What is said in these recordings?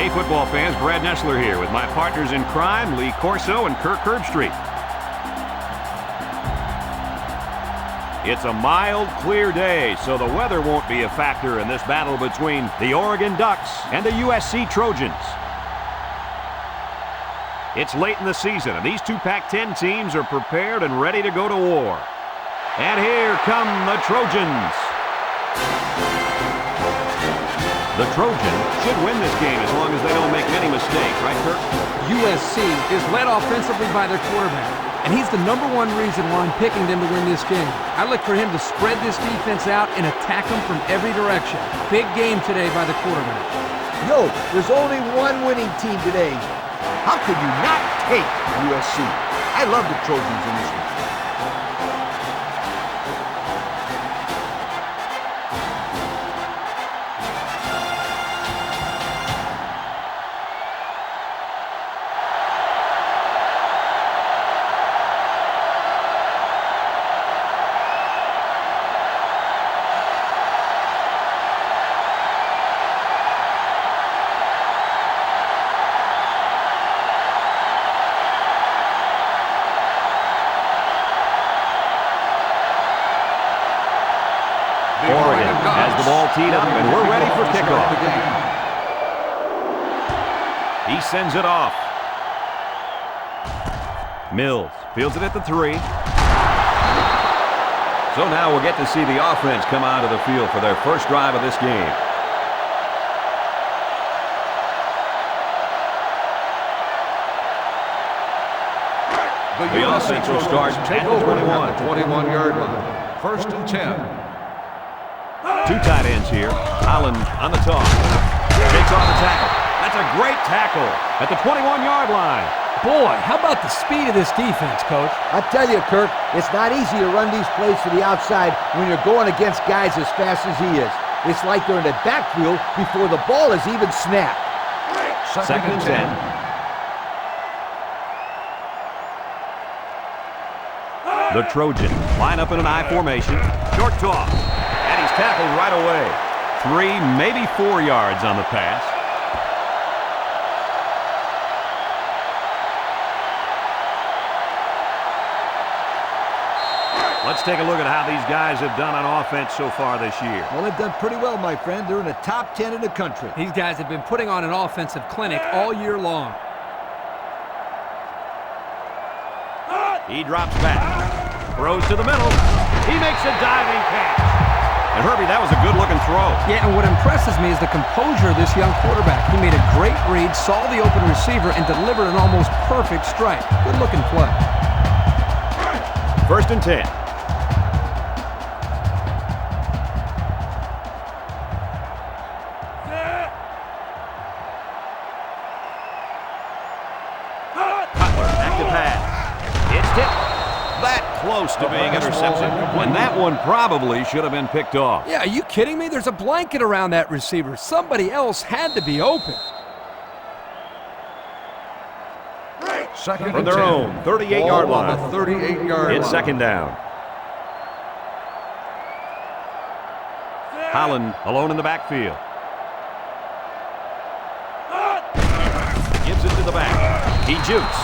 Hey football fans, Brad Nessler here with my partners in crime, Lee Corso and Kirk Herbstreit. It's a mild, clear day, so the weather won't be a factor in this battle between the Oregon Ducks and the USC Trojans. It's late in the season, and these two Pac-10 teams are prepared and ready to go to war. And here come the Trojans. The Trojans should win this game as long as they don't make many mistakes, right, Kirk? USC is led offensively by their quarterback, and he's the #1 reason why I'm picking them to win this game. I look for him to spread this defense out and attack them from every direction. Big game today by the quarterback. Yo, there's only one winning team today. How could you not take USC? I love the Trojans in this one. Oregon has the ball teed up, and we're ready for kickoff. He sends it off. Mills fields it at the 3. So now we'll get to see the offense come out of the field for their first drive of this game. The offense will start at the 21-yard line. First and 10. Two tight ends here. Holland on the toss. Takes off the tackle. That's a great tackle at the 21-yard line. Boy, how about the speed of this defense, Coach? I tell you, Kirk, it's not easy to run these plays to the outside when you're going against guys as fast as he is. It's like they're in the backfield before the ball is even snapped. Second and 10. The Trojans line up in an I formation. Short toss. And he's tackled right away. 3, maybe 4 yards on the pass. Let's take a look at how these guys have done on offense so far this year. Well, they've done pretty well, my friend. They're in the top 10 in the country. These guys have been putting on an offensive clinic all year long. He drops back. Throws to the middle. He makes a diving catch. And Herbie, that was a good-looking throw. Yeah, and what impresses me is the composure of this young quarterback. He made a great read, saw the open receiver, and delivered an almost perfect strike. Good-looking play. First and 10. Cutler back to pass. It's tipped. That close to being intercepted. And that one probably should have been picked off. Yeah, are you kidding me? There's a blanket around that receiver. Somebody else had to be open. Second From and their 10. own 38-yard Ball on line. the 38-yard line. It's second down. Holland alone in the backfield. Gives it to the back. He jukes.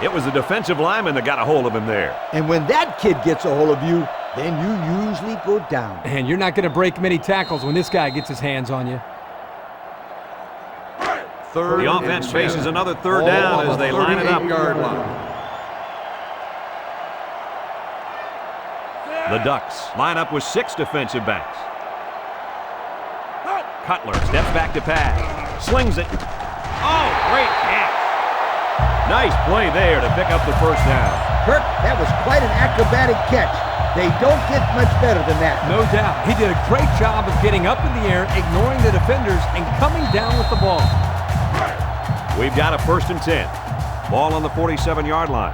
It was the defensive lineman that got a hold of him there. And when that kid gets a hold of you, then you usually go down. And you're not going to break many tackles when this guy gets his hands on you. Third The offense and 10. faces another third Ball down on as the they line it up. 38-yard line. The Ducks line up with 6 defensive backs. Cutler steps back to pass. Slings it. Oh, great catch. Nice play there to pick up the first down. Kirk, that was quite an acrobatic catch. They don't get much better than that. No doubt. He did a great job of getting up in the air, ignoring the defenders, and coming down with the ball. We've got a first and 10. Ball on the 47-yard line.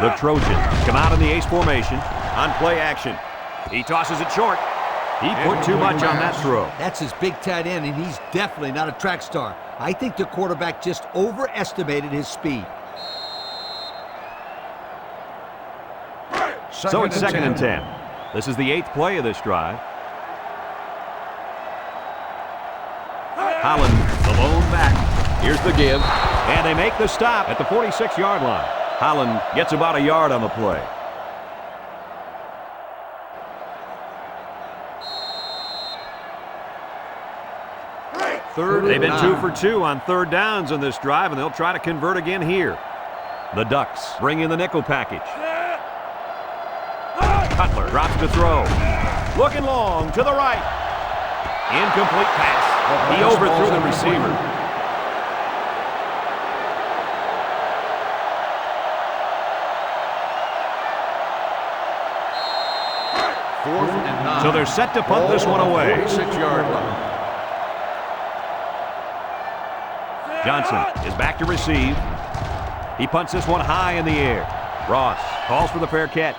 The Trojans come out in the ace formation on play action. He tosses it short. He put too much on that throw. That's his big tight end, and he's definitely not a track star. I think the quarterback just overestimated his speed. So it's second and 10. This is the 8th play of this drive. Holland, the lone back. Here's the give. And they make the stop at the 46-yard line. Holland gets about a yard on the play. They've been 2 for 2 on third downs in this drive, and they'll try to convert again here. The Ducks bring in the nickel package. Cutler drops to throw. Looking long to the right. Incomplete pass. He overthrew the receiver. Fourth and 9. So they're set to punt this one away. 46-yard line. Johnson is back to receive. He punts this one high in the air. Ross calls for the fair catch.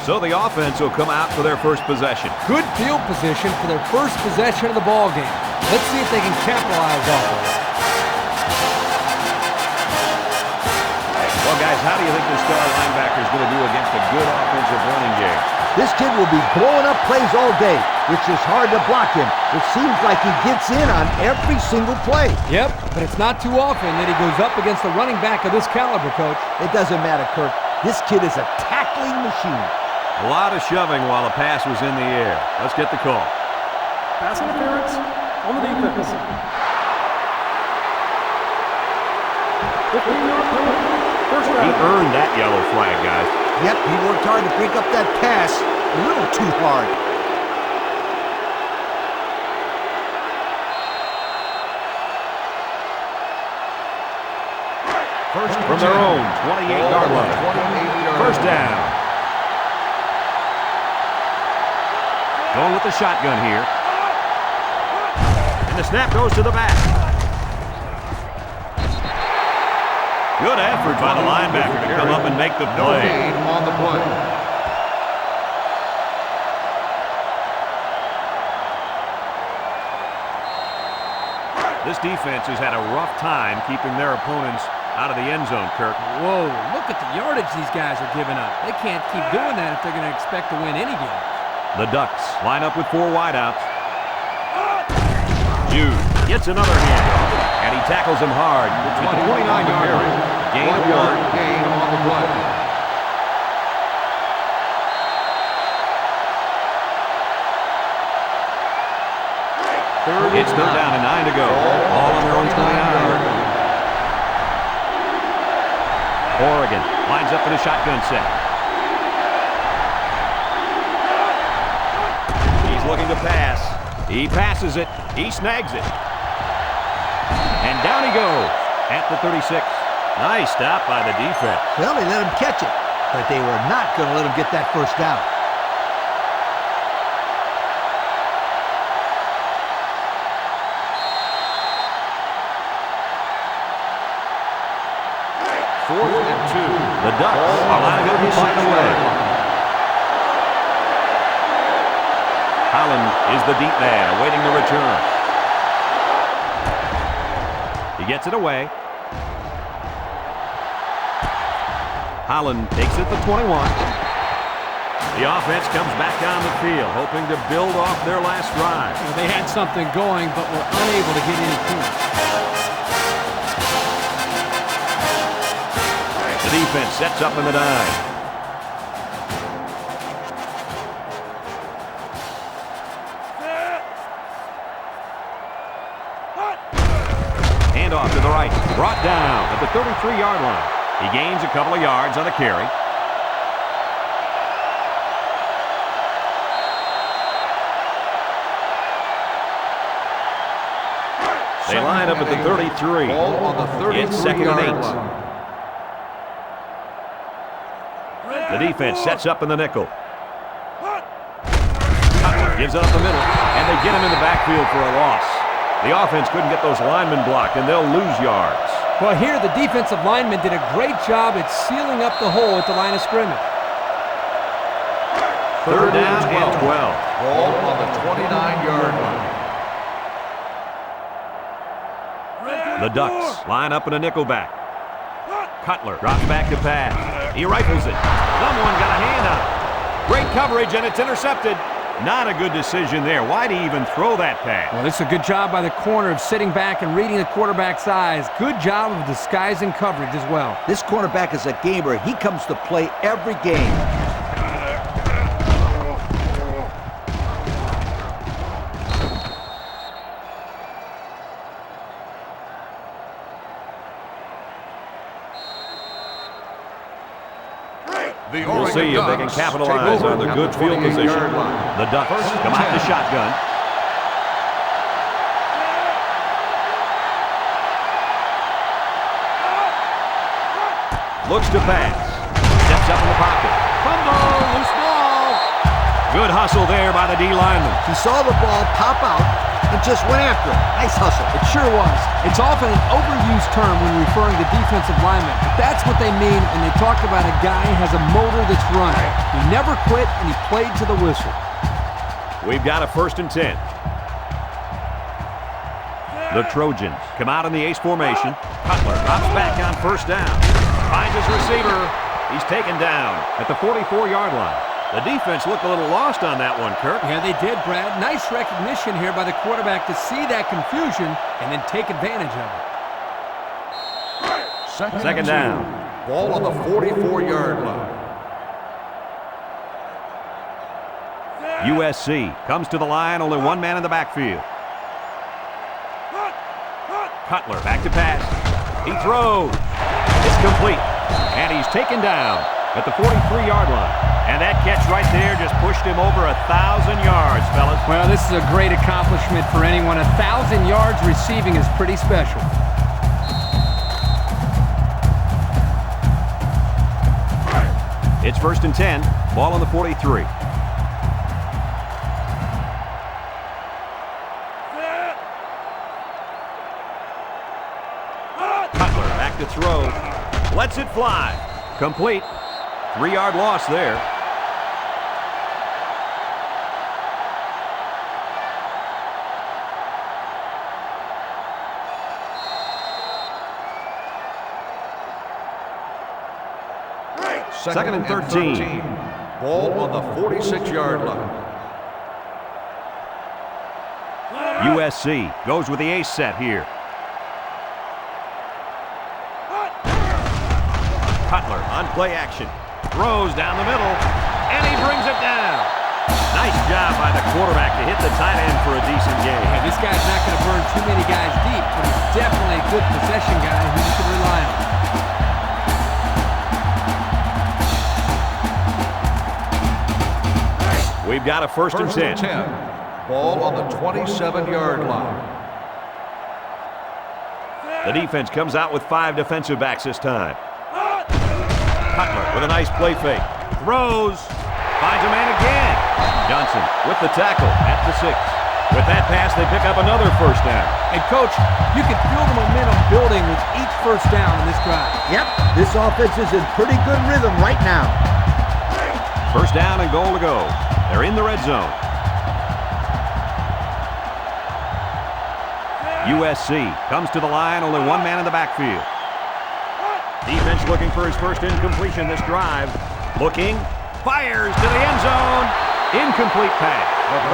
So the offense will come out for their first possession. Good field position for their first possession of the ball game. Let's see if they can capitalize off of it. Well, guys, how do you think the star linebacker is going to do against a good offensive running game? This kid will be blowing up plays all day. It's just hard to block him. It seems like he gets in on every single play. Yep, but it's not too often that he goes up against a running back of this caliber, Coach. It doesn't matter, Kirk. This kid is a tackling machine. A lot of shoving while the pass was in the air. Let's get the call. Pass interference on the defense. 15-yard penalty. First He down. earned that yellow flag, guys. Yep, he worked hard to break up that pass. A little too hard. First and From their 10. own 28-yard line. 28-yard First line. down. Going with the shotgun here. And the snap goes to the back. Good effort by the linebacker to come up and make the No play. gain on the play. This defense has had a rough time keeping their opponents out of the end zone, Kirk. Whoa, look at the yardage these guys are giving up. They can't keep doing that if they're going to expect to win any game. The Ducks line up with 4 wideouts. Jude gets another handoff, and he tackles him hard. It's a 29-yard gain of 1 yard 1. gain on the play. It's third down and 9 to go. All on their own 29. Oregon lines up in a shotgun set. He's looking to pass. He passes it. He snags it. And down he goes at the 36. Nice stop by the defense. Well, they let him catch it, but they were not going to let him get that first down. Fourth and 2. The Ducks are lining up and fighting away. Holland is the deep man, awaiting the return. He gets it away. Holland takes it to 21. The offense comes back down the field, hoping to build off their last drive. Well, they had something going, but were unable to get any points. The defense sets up in the dime. Handoff to the right. Brought down at the 33-yard line. He gains a couple of yards on the carry. They line up at the 33. Ball on the 33-yard It's second and 8. line. The defense sets up in the nickel. Cutler gives it up the middle, and they get him in the backfield for a loss. The offense couldn't get those linemen blocked, and they'll lose yards. Well, here the defensive lineman did a great job at sealing up the hole at the line of scrimmage. Third down and 12. Ball on the 29-yard line. The Ducks line up in a nickel back. Cutler drops back to pass. He rifles it. Someone got a hand on it. Great coverage, and it's intercepted. Not a good decision there. Why'd he even throw that pass? Well, this is a good job by the corner of sitting back and reading the quarterback's eyes. Good job of disguising coverage as well. This cornerback is a gamer. He comes to play every game. We'll see if they can capitalize on the good field position. The Ducks come out the shotgun. Looks to pass. Steps up in the pocket. Fumble, loose ball. Good hustle there by the D lineman. He saw the ball pop out and just went after it. Nice hustle. It sure was. It's often an overused term when referring to defensive linemen, but that's what they mean when they talk about a guy who has a motor that's running. He never quit, and he played to the whistle. We've got a 1st and 10. The Trojans come out in the ace formation. Cutler drops back on 1st down. Finds his receiver. He's taken down at the 44-yard line. The defense looked a little lost on that one, Kirk. Yeah, they did, Brad. Nice recognition here by the quarterback to see that confusion and then take advantage of it. Second down. Ball on the 44-yard line. USC comes to the line, only one man in the backfield. Cutler back to pass. He throws. It's complete. And he's taken down at the 43-yard line. And that catch right there just pushed him over 1,000 yards, fellas. Well, this is a great accomplishment for anyone. 1,000 yards receiving is pretty special. It's 1st and 10. Ball on the 43. Cutler back to throw. Lets it fly. Complete. 3-yard loss there. Second and 13. Ball on the 46-yard line. USC goes with the ace set here. Cutler on play action. Throws down the middle, and he brings it down. Nice job by the quarterback to hit the tight end for a decent game. Yeah, this guy's not going to burn too many guys deep, but he's definitely a good possession guy who you can rely on. We've got a 1st and 10. Ball on the 27-yard line. The defense comes out with 5 defensive backs this time. Cutler with a nice play fake. Throws. Finds a man again. Johnson with the tackle at the 6. With that pass, they pick up another 1st down. And, Coach, you can feel the momentum building with each 1st down in this drive. Yep, this offense is in pretty good rhythm right now. 1st down and goal to go. They're in the red zone. USC comes to the line, only one man in the backfield. Defense looking for his 1st incompletion this drive. Looking, fires to the end zone. Incomplete pass.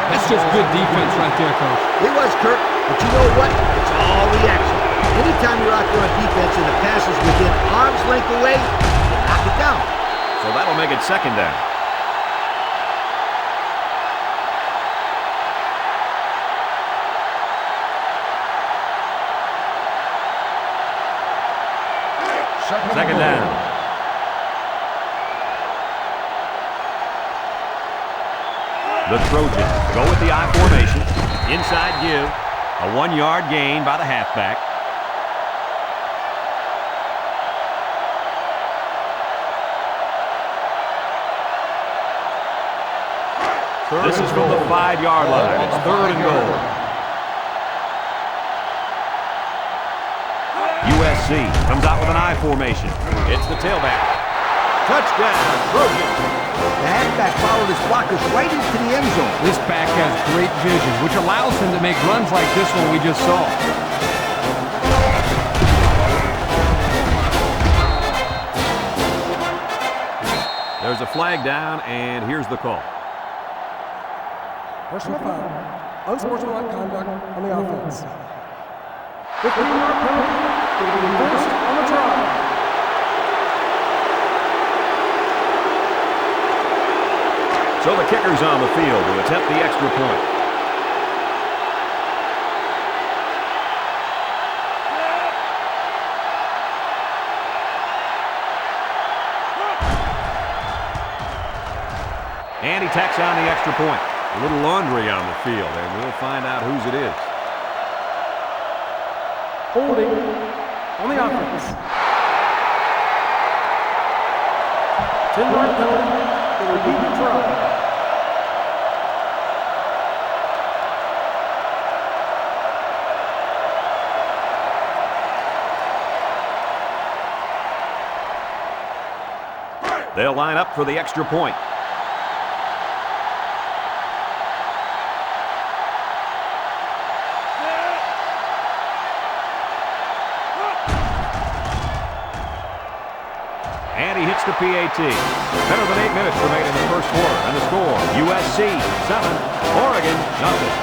That's just good defense right there, Coach. It was, Kirk, but you know what? It's all reaction. Anytime you're out there on defense and the pass is within arm's length away, you knock it down. So that'll make it 2nd down. Second down. The Trojans go with the I formation. Inside give. A 1-yard gain by the halfback. This is from the 5-yard line. It's 3rd and goal. USC comes out with an I formation. It's the tailback. Touchdown, Trojans. The halfback followed his blockers right into the end zone. This back has great vision, which allows him to make runs like this one we just saw. There's a flag down, and here's the call. Personal foul. Unsportsmanlike conduct on the offense. 15-yard penalty. It will be first on the try. So the kicker's on the field to attempt the extra point. And he tacks on the extra point. A little laundry on the field, and we'll find out whose it is. Holding on the offense. 10-yard penalty. It will be the try. They'll line up for the extra point. And he hits the PAT. Better than 8 minutes remain in the first quarter. And the score, USC 7, Oregon nothing.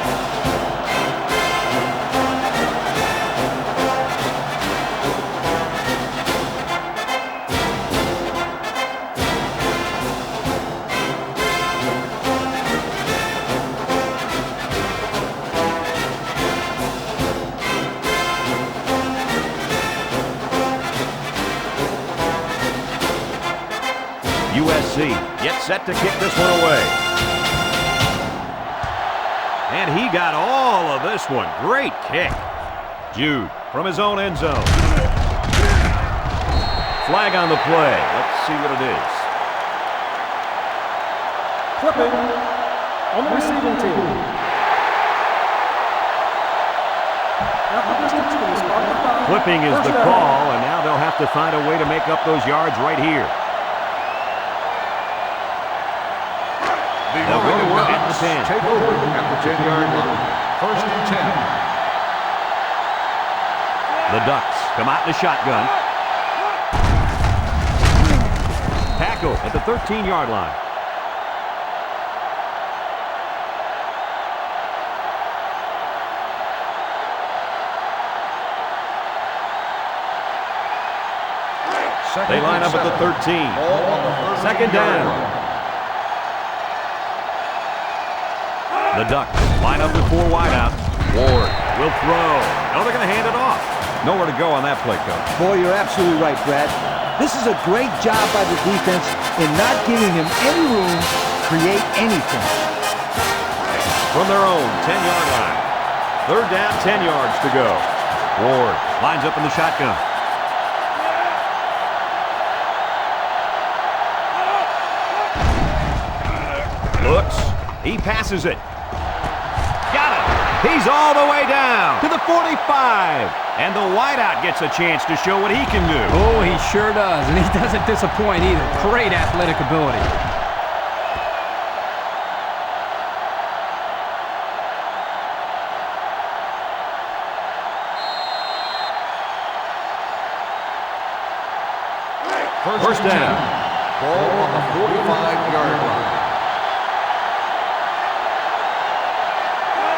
USC gets set to kick this one away. And he got all of this one. Great kick. Jude from his own end zone. Flag on the play. Let's see what it is. Clipping on the receiving team. After distance from the spot of the foul. Clipping is the call, and now they'll have to find a way to make up those yards right here. They'll go to work at the 10. Take over at the 10-yard line. First and 10. The Ducks come out in the shotgun. Tackle at the 13-yard line. They line up at the 13. Second down. The Ducks line up with 4 wideouts. Ward will throw. No, they're going to hand it off. Nowhere to go on that play, Coach. Boy, you're absolutely right, Brad. This is a great job by the defense in not giving him any room to create anything. From their own 10-yard line. Third down, 10 yards to go. Ward lines up in the shotgun. Looks. He passes it. Got it. He's all the way down to the 45. And the wideout gets a chance to show what he can do. Oh, he sure does, and he doesn't disappoint either. Great athletic ability. First down. Ball on the 45-yard line.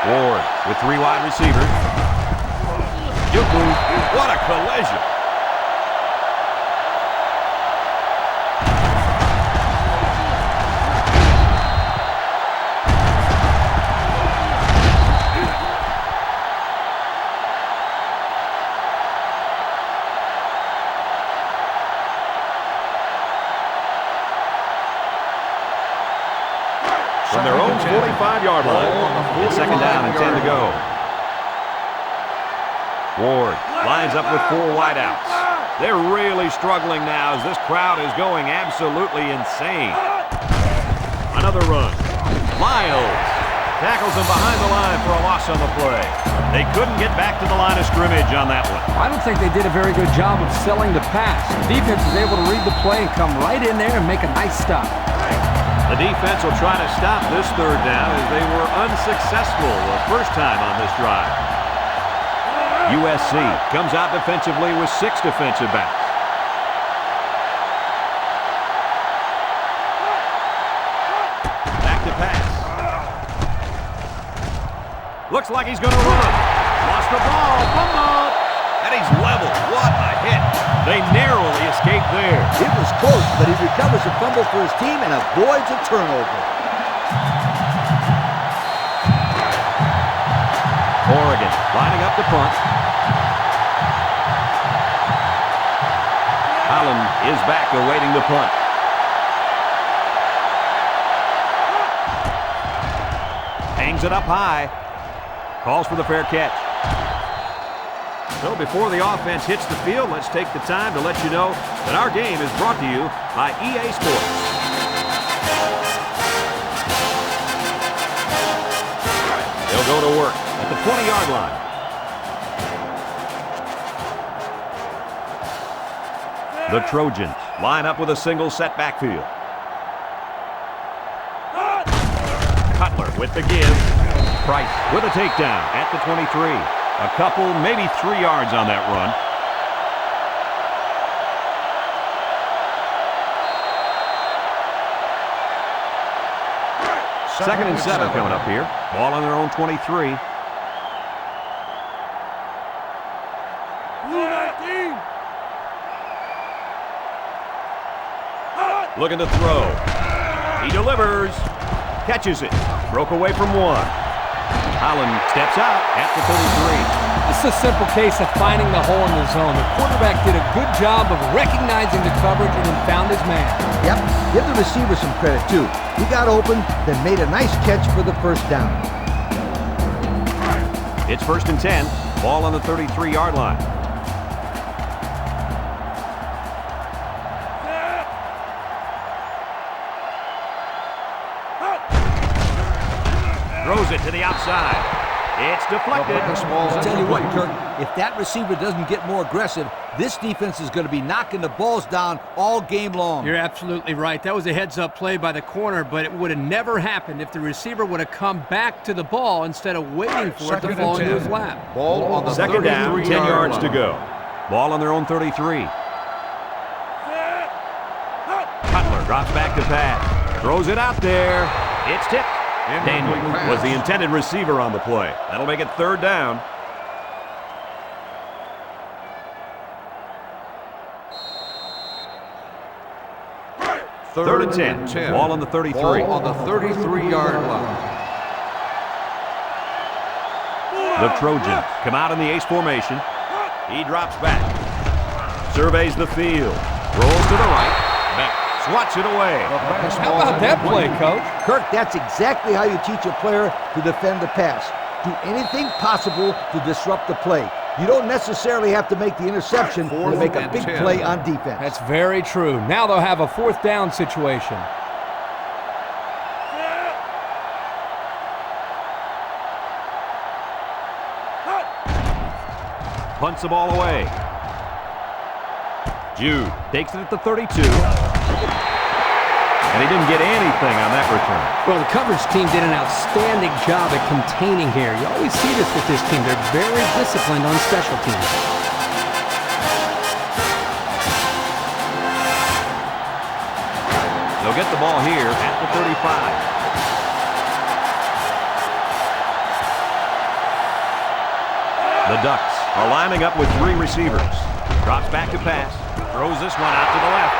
Ward with 3 wide receivers. What a collision. From their own 45-yard line. It's second down and 10 to go. Ward lines up with 4 wideouts. They're really struggling now as this crowd is going absolutely insane. Another run. Lyles tackles him behind the line for a loss on the play. They couldn't get back to the line of scrimmage on that one. I don't think they did a very good job of selling the pass. The defense was able to read the play and come right in there and make a nice stop. The defense will try to stop this third down as they were unsuccessful the first time on this drive. USC comes out defensively with 6 defensive backs. Back to pass. Looks like he's going to run. Lost the ball. Fumble. And he's leveled. What a hit. They narrowly escaped there. It was close, but he recovers the fumble for his team and avoids a turnover. Oregon lining up the punt. Allen is back awaiting the punt. Hangs it up high. Calls for the fair catch. So before the offense hits the field, let's take the time to let you know that our game is brought to you by EA Sports. They'll go to work at the 20-yard line. The Trojans line up with a single set backfield. Cutler with the give. Price with a takedown at the 23. A couple, maybe 3 yards on that run. Second and 7 coming up here. Ball on their own 23. Looking to throw. He delivers. Catches it. Broke away from one. Allen steps out at the 33. This is a simple case of finding the hole in the zone. The quarterback did a good job of recognizing the coverage and then found his man. Yep, give the receiver some credit too. He got open, then made a nice catch for the first down. It's 1st and 10. Ball on the 33-yard line. Throws it to the outside. It's deflected. Tell you what, Kirk, if that receiver doesn't get more aggressive, this defense is going to be knocking the balls down all game long. You're absolutely right. That was a heads-up play by the corner, but it would have never happened if the receiver would have come back to the ball instead of waiting for it to fall into his lap. Ball on the second down, 10 yards line. to go. Ball on their own 33. Cutler drops back to pass. Throws it out there. It's tipped. Daniel was the intended receiver on the play. That'll make it 3rd down. Third and 10. Ball on the 33. Ball on the 33-yard line. The Trojans come out in the ace formation. He drops back. Surveys the field. Rolls to the right. Back. Swats it away. How about that play, Coach? Kirk, that's exactly how you teach a player to defend the pass. Do anything possible to disrupt the play. You don't necessarily have to make the interception to make a big play on defense. That's very true. Now they'll have a 4th down situation. Punts the ball away. Jude takes it at the 32. And he didn't get anything on that return. Well, the coverage team did an outstanding job at containing here. You always see this with this team. They're very disciplined on special teams. They'll get the ball here at the 35. The Ducks are lining up with 3 receivers. Drops back to pass. Throws this one out to the left.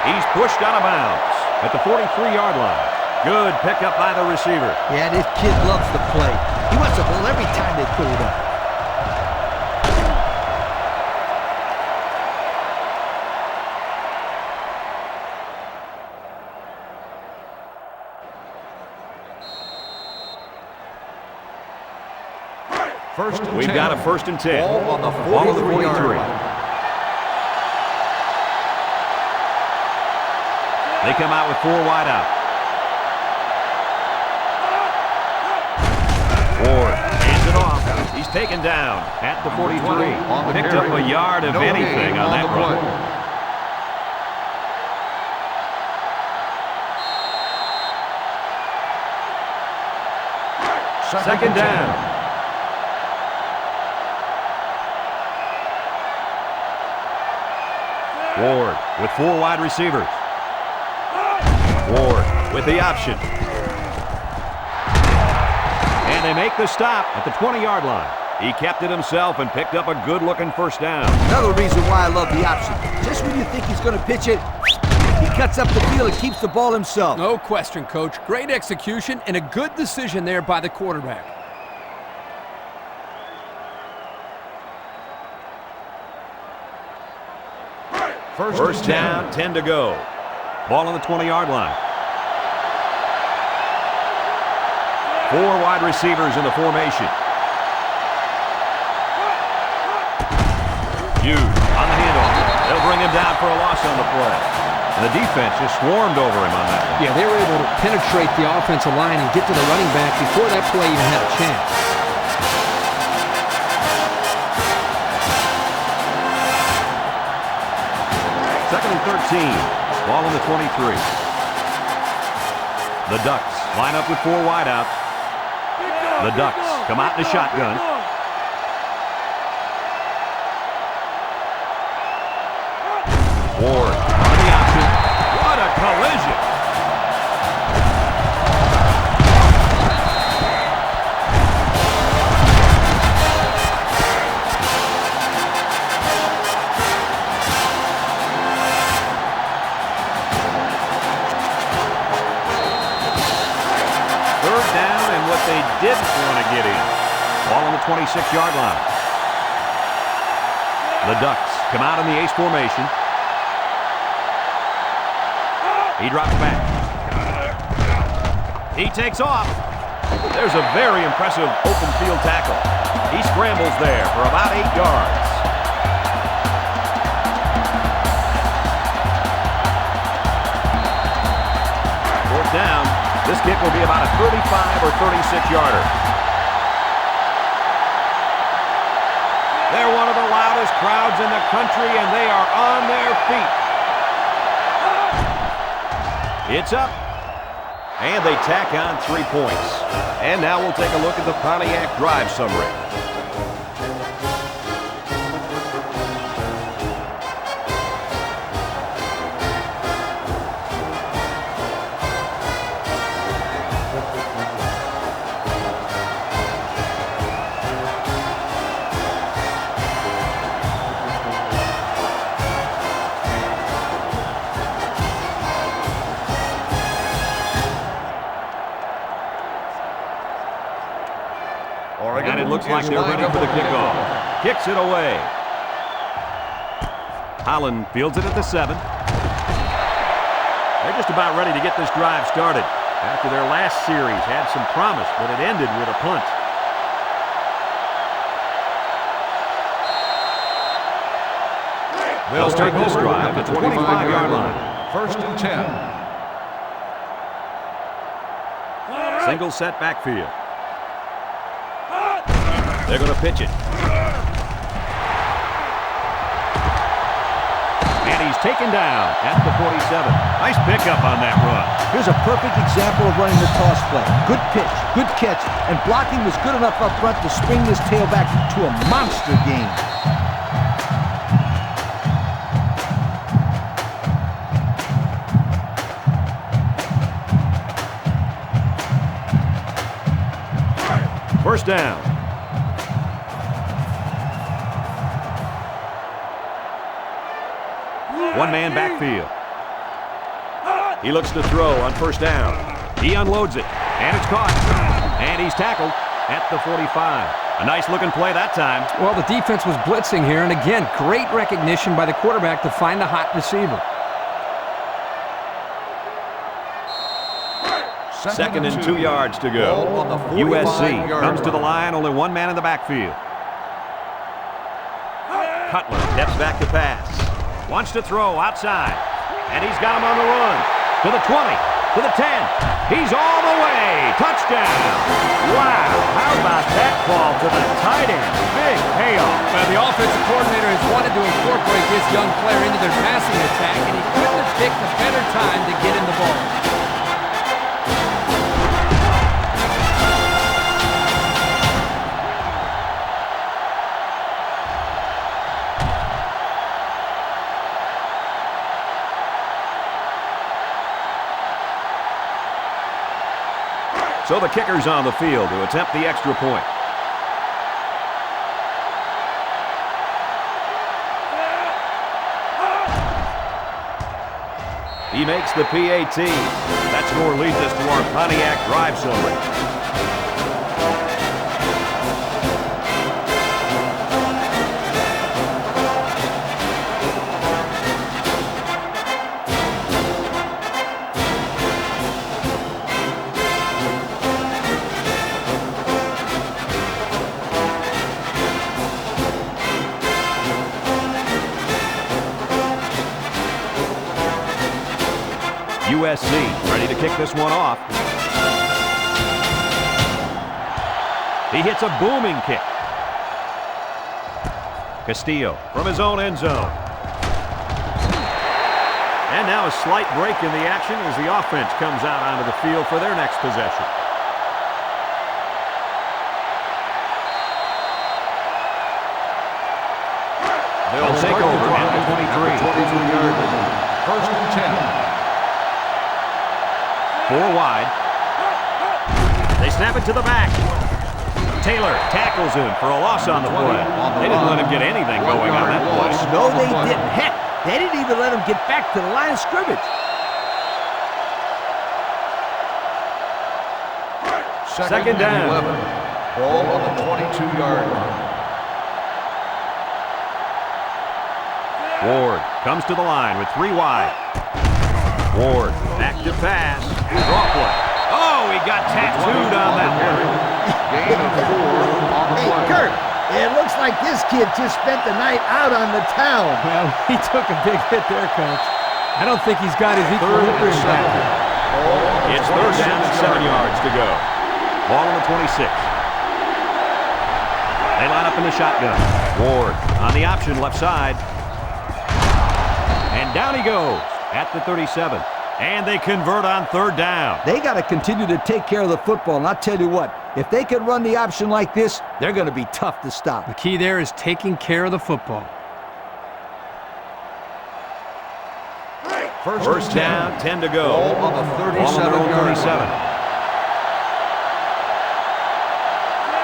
He's pushed out of bounds at the 43-yard line. Good pickup by the receiver. Yeah, this kid loves the play. He wants the ball every time they pull it up. We've got a 1st and 10. Ball on the 43-yard line. They come out with 4 wide out. Ward hands it off. He's taken down at the 43. Picked up a yard of anything on that run. Second down. Ward with 4 wide receivers. Ward with the option. And And they make the stop at the 20-yard line. He kept it himself and picked up a good-looking first down. Another reason why I love the option. Just when you think he's going to pitch it, he cuts up the field and keeps the ball himself. No question, Coach. Great execution and a good decision there by the quarterback. First down, 10 to go. Ball on the 20-yard line. 4 wide receivers in the formation. Hughes on the handoff. They'll bring him down for a loss on the play. And the defense just swarmed over him on that one. Yeah, they were able to penetrate the offensive line and get to the running back before that play even had a chance. Second and 13. Ball on the 23. The Ducks line up with 4 wideouts. The Ducks come out in the shotgun. Ward on the option. What a collision! Third down and what they didn't want to get in. Ball on the 26-yard line. The Ducks come out in the ace formation. He drops back. He takes off. There's a very impressive open field tackle. He scrambles there for about 8 yards. Fourth down. This kick will be about a 35 or 36-yarder. They're one of the loudest crowds in the country, and they are on their feet. It's up, and they tack on 3 points. And now we'll take a look at the Pontiac drive summary. And it looks like they're ready for the kickoff. Kicks it away. Holland fields it at the 7. They're just about ready to get this drive started. After their last series had some promise, but it ended with a punt. They'll start this drive at the 25-yard line. First and 10. Single set backfield. They're going to pitch it. And he's taken down at the 47. Nice pickup on that run. Here's a perfect example of running the toss play. Good pitch, good catch, and blocking was good enough up front to spring this tailback to a monster game. First down. One-man backfield. He looks to throw on first down. He unloads it, and it's caught. And he's tackled at the 45. A nice-looking play that time. Well, the defense was blitzing here, and again, great recognition by the quarterback to find the hot receiver. Second and 2 yards to go. USC comes to the line, only one man in the backfield. Cutler steps back to pass. Wants to throw outside. And he's got him on the run. To the 20, to the 10. He's all the way. Touchdown. Wow, how about that ball to the tight end? Big payoff. Well, the offensive coordinator has wanted to incorporate this young player into their passing attack, and he couldn't have picked a better time to get him the ball. So the kicker's on the field to attempt the extra point. He makes the PAT. That score leads us to our Pontiac drive summary. USC ready to kick this one off. He hits a booming kick. Castillo from his own end zone. And now a slight break in the action as the offense comes out onto the field for their next possession. They'll take over at the 23. 22-yard line. First and 10. 4 wide. They snap it to the back. Taylor tackles him for a loss on the play. They didn't let him get anything going on that play. No, they didn't. Heck, they didn't even let him get back to the line of scrimmage. Second down. 11. Ball on the 22-yard line. Ward comes to the line with 3 wide. Ward back to pass. Draw play. Oh, he got tattooed on that one. Gain of 4 on the Hey, play. Kurt, it looks like this kid just spent the night out on the town. Well, he took a big hit there, Coach. I don't think he's got his equilibrium back. It's third down and 7 yards to go. Ball on the 26. They line up in the shotgun. Ward on the option left side. And down he goes at the 37. And they convert on third down. They got to continue to take care of the football, and I'll tell you what, if they can run the option like this, they're going to be tough to stop. The key there is taking care of the football. First down, 10 to go. Ball on the 37-yard line.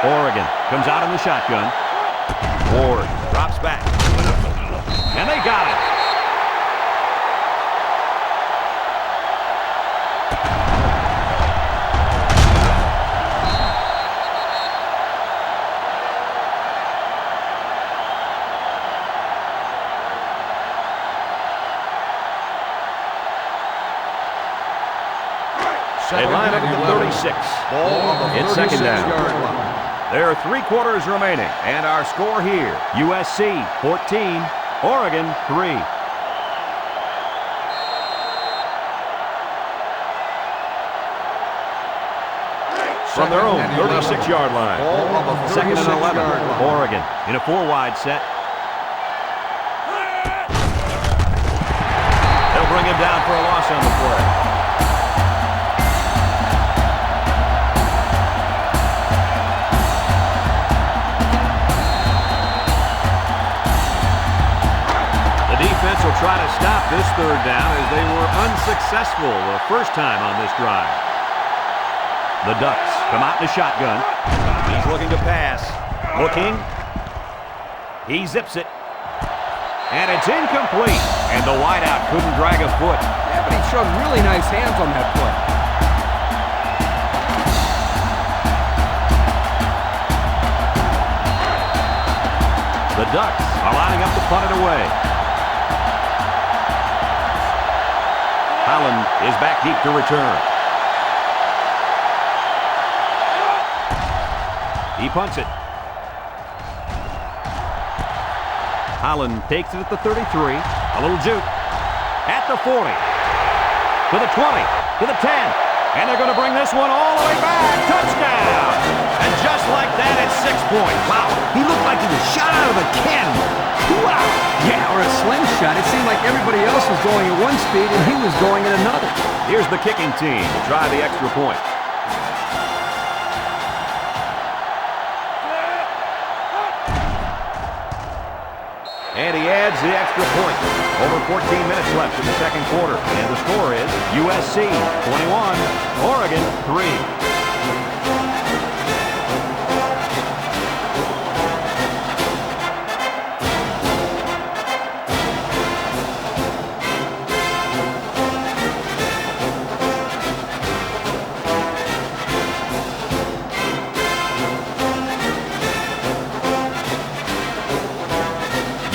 Oregon comes out in the shotgun. Ward drops back. And they got it. They line up at the 36. Ball on the It's second down. 36-yard line. There are 3 quarters remaining, and our score here, USC 14, Oregon 3. From their own 36-yard line. Ball on the Second and 11. 36-yard line. Oregon in a 4-wide set. They'll bring him down for a loss on the play. Defense will try to stop this third down as they were unsuccessful the first time on this drive. The Ducks come out in the shotgun. He's looking to pass. Looking. He zips it. And it's incomplete. And the wideout couldn't drag a foot. Yeah, but he showed really nice hands on that play. The Ducks are lining up to punt it away. Holland is back deep to return. He punts it. Holland takes it at the 33. A little juke. At the 40. To the 20. To the 10. And they're going to bring this one all the way back. Touchdown! And just like that, it's 6 points. Wow, he looked like he was shot out of a cannon. Wow! Yeah, or a slingshot. It seemed like everybody else was going at one speed and he was going at another. Here's the kicking team to try the extra point. And he adds the extra point. Over 14 minutes left in the second quarter. And the score is USC 21, Oregon 3.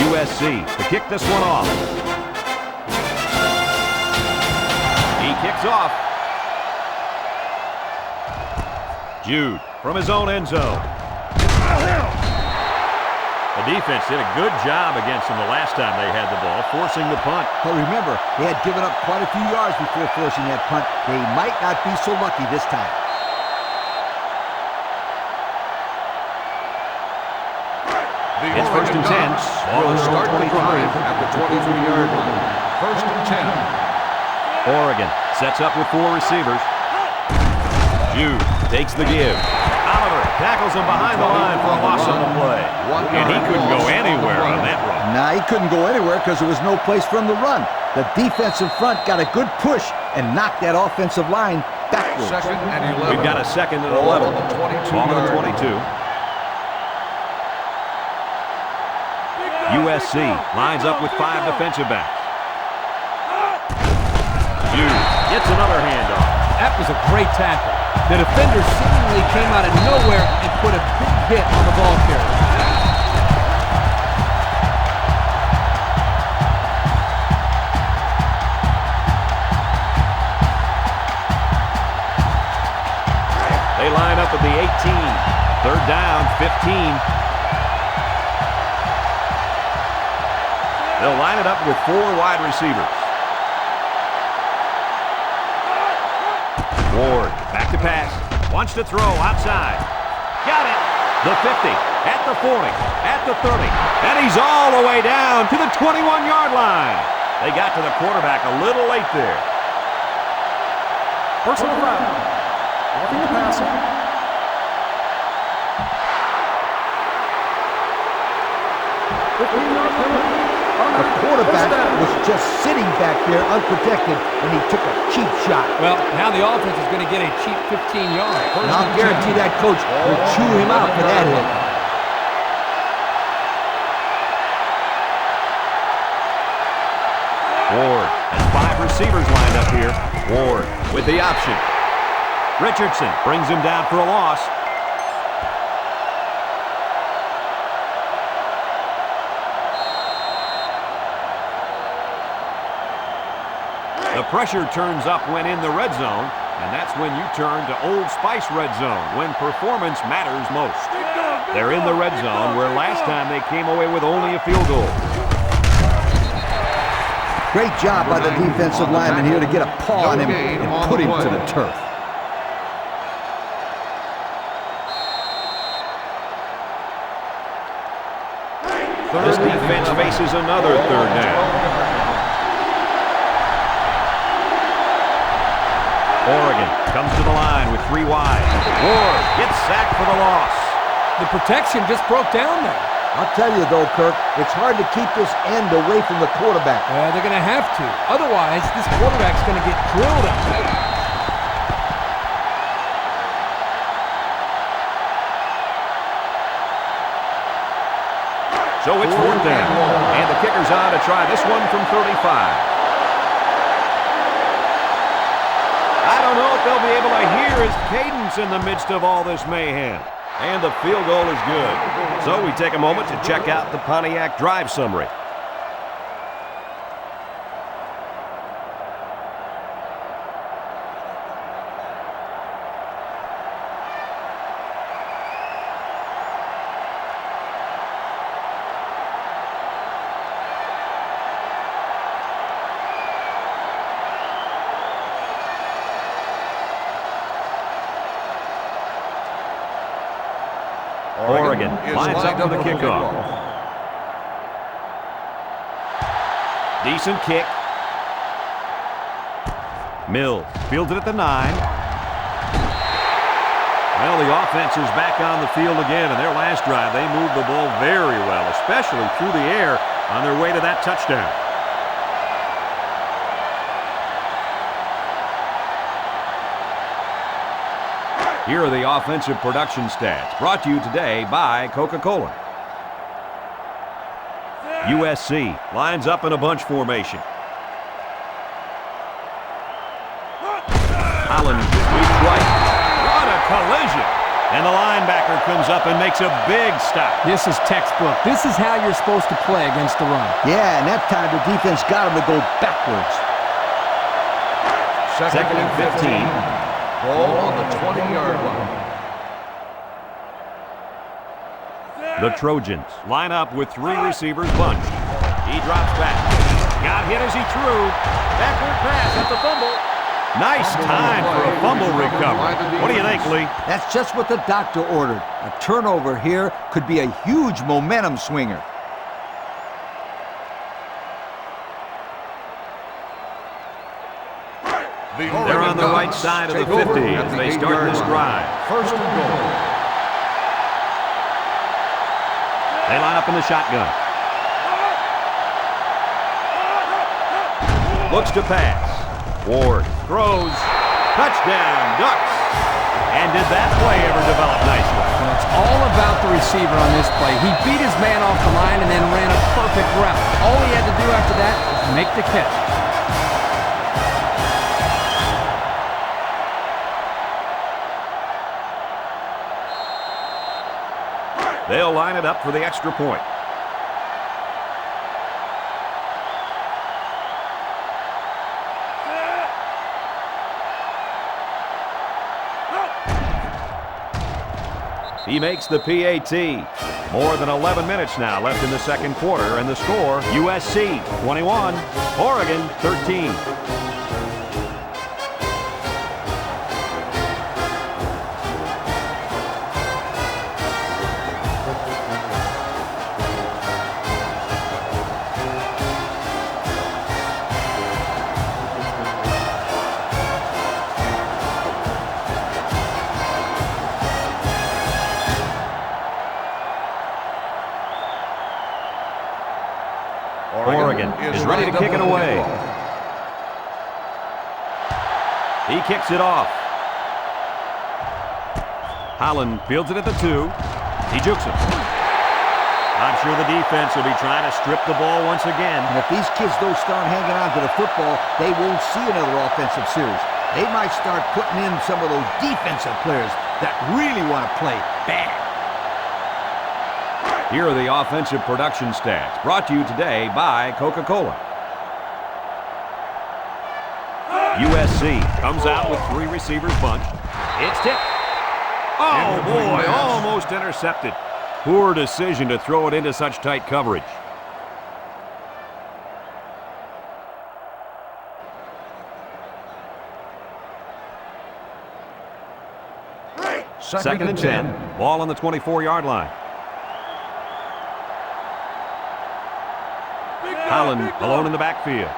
USC to kick this one off. He kicks off. Jude from his own end zone. The defense did a good job against him the last time they had the ball, forcing the punt. But remember, they had given up quite a few yards before forcing that punt. They might not be so lucky this time. It's first and 10. Ball will start the drive at the 23-yard line. First and 10. Oregon sets up with 4 receivers. Jude takes the give. Oliver tackles him behind the line for a loss on the play. And he couldn't go anywhere on that run. Nah, he couldn't go anywhere because there was no place for him to run. The defensive front got a good push and knocked that offensive line backwards. Second and 11. We've got a second and 11. Ball on the 22. USC lines up with 5 defensive backs. Jude gets another handoff. That was a great tackle. The defender seemingly came out of nowhere and put a big hit on the ball carrier. They line up at the 18. Third down, 15. They'll line it up with 4 wide receivers. Ward, back to pass. Wants to throw outside. Got it. The 50, at the 40, at the 30. And he's all the way down to the 21-yard line. They got to the quarterback a little late there. Personal foul. Roughing the passer. The quarterback was just sitting back there unprotected, and he took a cheap shot. Well, now the offense is going to get a cheap 15 yards. And I'll guarantee that coach will chew him out for that hit. Ward has 5 receivers lined up here. Ward with the option. Richardson brings him down for a loss. The pressure turns up when in the red zone, and that's when you turn to Old Spice Red Zone, when performance matters most. They're in the red zone, where last time they came away with only a field goal. Great job by the defensive lineman here to get a paw on him and put him to the turf. This defense faces another third down. Oregon comes to the line with 3 wide. Ward gets sacked for the loss. The protection just broke down there. I'll tell you, though, Kirk, it's hard to keep this end away from the quarterback. They're going to have to. Otherwise, this quarterback's going to get drilled out there. So it's 4th down. And the kicker's on to try this one from 35. I don't know if they'll be able to hear his cadence in the midst of all this mayhem. And the field goal is good. So we take a moment to check out the Pontiac drive summary. Oregon lines up for the kickoff. Decent kick. Mills fields it at the 9. Well, the offense is back on the field again. In their last drive, they moved the ball very well, especially through the air on their way to that touchdown. Here are the offensive production stats, brought to you today by Coca-Cola. USC lines up in a bunch formation. Allen sweeps right. What a collision! And the linebacker comes up and makes a big stop. This is textbook. This is how you're supposed to play against the run. Yeah, and that time the defense got him to go backwards. Second and 15. Ball on the 20-yard line. The Trojans line up with 3 receivers bunched. He drops back. Got hit as he threw. Backward pass at the fumble. Nice time for a fumble recovery. What do you think, Lee? That's just what the doctor ordered. A turnover here could be a huge momentum swinger. They're on the right side of the 50 as they start this drive. First and goal. They line up in the shotgun. Looks to pass. Ward throws. Touchdown, Ducks. And did that play ever develop nicely? Well, it's all about the receiver on this play. He beat his man off the line and then ran a perfect route. All he had to do after that was make the catch. They'll line it up for the extra point. He makes the PAT. More than 11 minutes now left in the second quarter, and the score, USC 21, Oregon 13. Oregon is ready to kick it away. He kicks it off. Holland fields it at the 2. He jukes it. I'm sure the defense will be trying to strip the ball once again. And if these kids don't start hanging on to the football, they won't see another offensive series. They might start putting in some of those defensive players that really want to play bad. Here are the offensive production stats, brought to you today by Coca-Cola. USC comes out with 3 receivers bunched. It's tipped. Oh, boy, almost intercepted. Poor decision to throw it into such tight coverage. Second and 10. Ball on the 24-yard line. Holland alone in the backfield.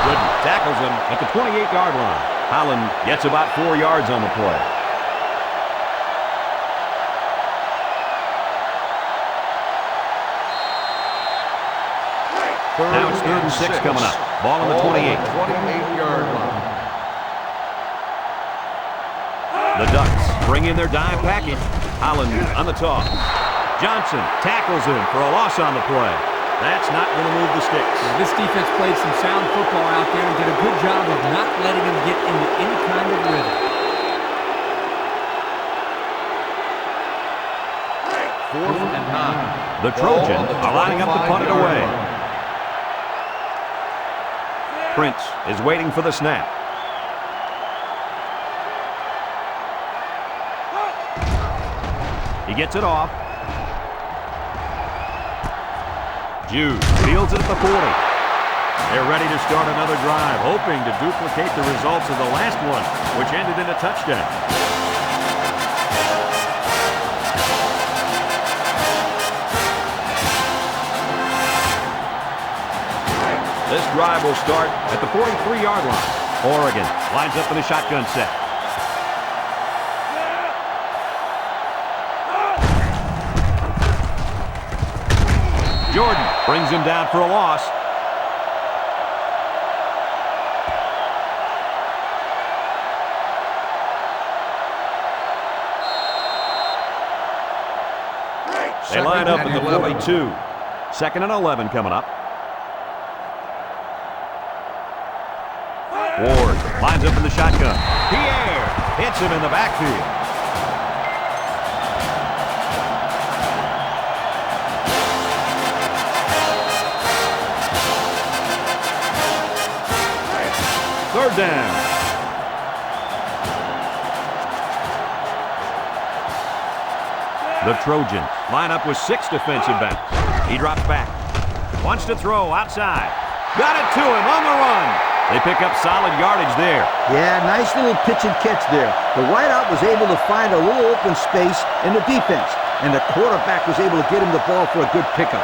Gooden tackles him at the 28-yard line. Holland gets about 4 yards on the play. Now it's 3rd and 6 coming up. Ball on the 28. 28-yard line. The Ducks bring in their dime package. Holland on the toss. Johnson tackles him for a loss on the play. That's not going to move the sticks. This defense played some sound football out there and did a good job of not letting him get into any kind of rhythm. 4th and 9. The Trojans are lining up to punt it away. Prince is waiting for the snap. He gets it off. Hughes fields it at the 40. They're ready to start another drive, hoping to duplicate the results of the last one, which ended in a touchdown. This drive will start at the 43-yard line. Oregon lines up in a shotgun set. Jordan brings him down for a loss. They line up at the 42. Second and 11 coming up. Ward lines up in the shotgun. Pierre hits him in the backfield. Third down. The Trojans line up with 6 defensive backs. He drops back. Wants to throw outside. Got it to him on the run. They pick up solid yardage there. Yeah, nice little pitch and catch there. The wideout was able to find a little open space in the defense, and the quarterback was able to get him the ball for a good pickup.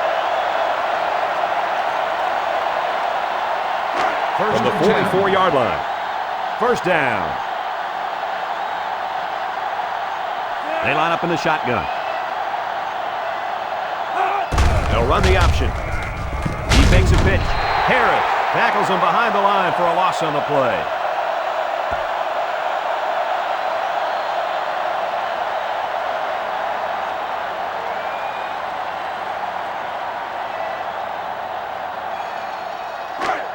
From the 44-yard line. First down. They line up in the shotgun. They'll run the option. He fakes a pitch. Harris tackles him behind the line for a loss on the play.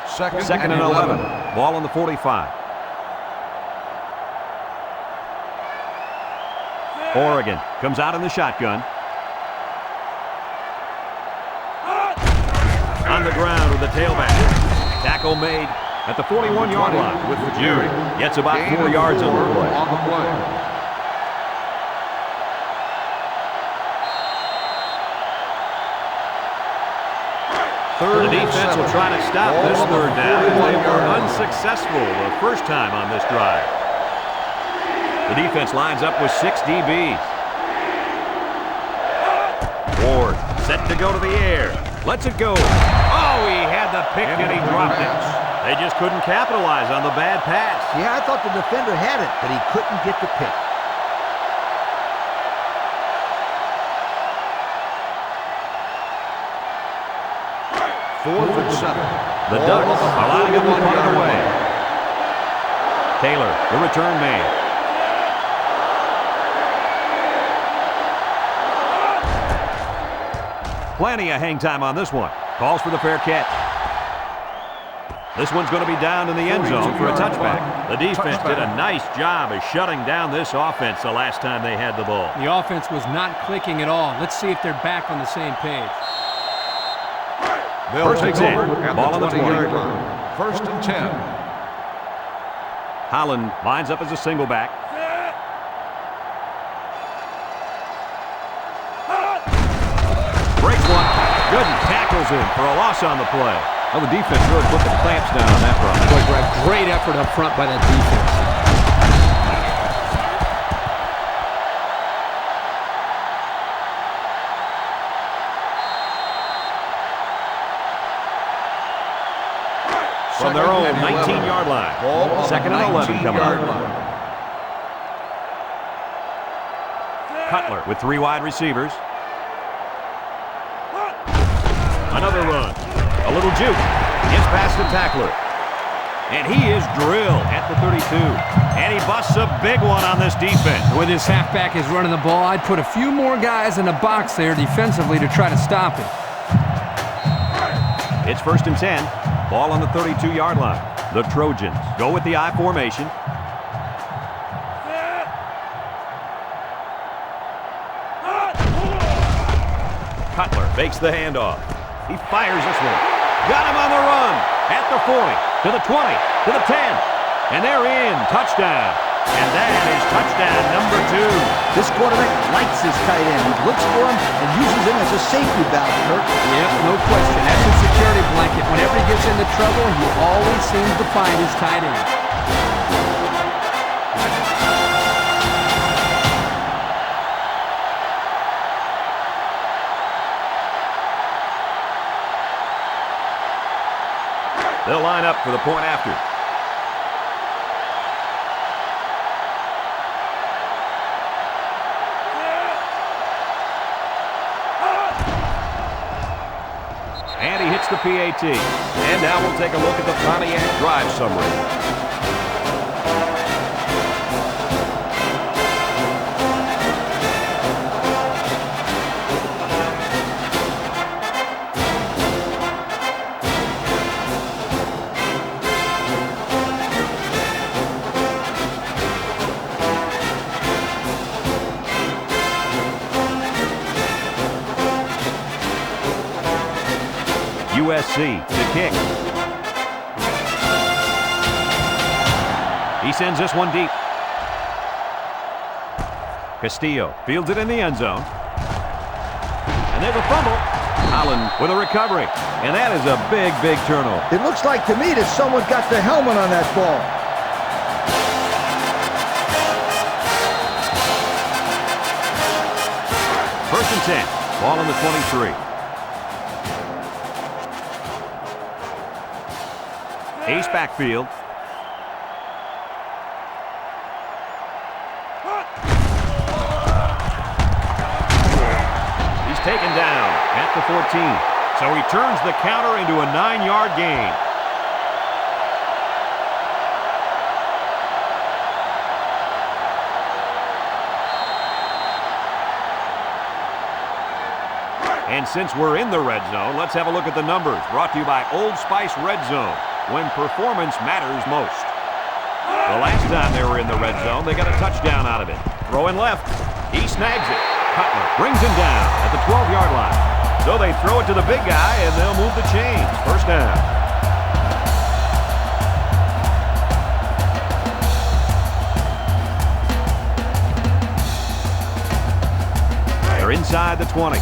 Second and 11. Ball on the 45. Oregon comes out in the shotgun. On the ground with the tailback. Tackle made at the 41-yard line with Jude. Gets about 4 yards on the play. The defense will try to stop this third down. They were unsuccessful the first time on this drive. The defense lines up with 6 DBs. Ward set to go to the air. Lets it go. Oh, he had the pick and he dropped it. They just couldn't capitalize on the bad pass. Yeah, I thought the defender had it, but he couldn't get the pick. Fourth and 7. The Ducks are lining up and punt it away. Taylor, the return man. Plenty of hang time on this one. Calls for the fair catch. This one's going to be down in the end zone for a touchback. The defense did a nice job of shutting down this offense the last time they had the ball. The offense was not clicking at all. Let's see if they're back on the same page. They'll take First and over 10. at Ball on the the 20-yard 20. line. First and 10. Holland lines up as a single back. Breaks one. Gooden tackles him for a loss on the play. Well, the defense really put the clamps down on that run. Boy, Greg, great effort up front by that defense. From their own 19-yard line. Second and 11 coming up. Cutler with 3 wide receivers. Another run. A little juke. Gets past the tackler. And he is drilled at the 32. And he busts a big one on this defense. With his halfback is running the ball, I'd put a few more guys in the box there defensively to try to stop him. It's first and 10. Ball on the 32-yard line. The Trojans go with the I formation. Cutler fakes the handoff. He fires this one. Got him on the run. At the 40, to the 20, to the 10. And they're in. Touchdown. And that is touchdown number 2. This quarterback likes his tight end. He looks for him and uses him as a safety valve, Kurt. Yep, no question. That's his security blanket. Whenever he gets into trouble, he always seems to find his tight end. They'll line up for the point after. And he hits the PAT. And now we'll take a look at the Pontiac drive summary. USC to kick. He sends this one deep. Castillo fields it in the end zone. And there's a fumble. Holland with a recovery. And that is a big, big turnover. It looks like to me that someone got the helmet on that ball. First and 10. Ball on the 23. Ace backfield. He's taken down at the 14. So he turns the counter into a 9-yard gain. And since we're in the red zone, let's have a look at the numbers. Brought to you by Old Spice Red Zone, when performance matters most. The last time they were in the red zone, they got a touchdown out of it. Throwing left. He snags it. Cutler brings him down at the 12-yard line. So they throw it to the big guy, and they'll move the chains. First down. They're inside the 20.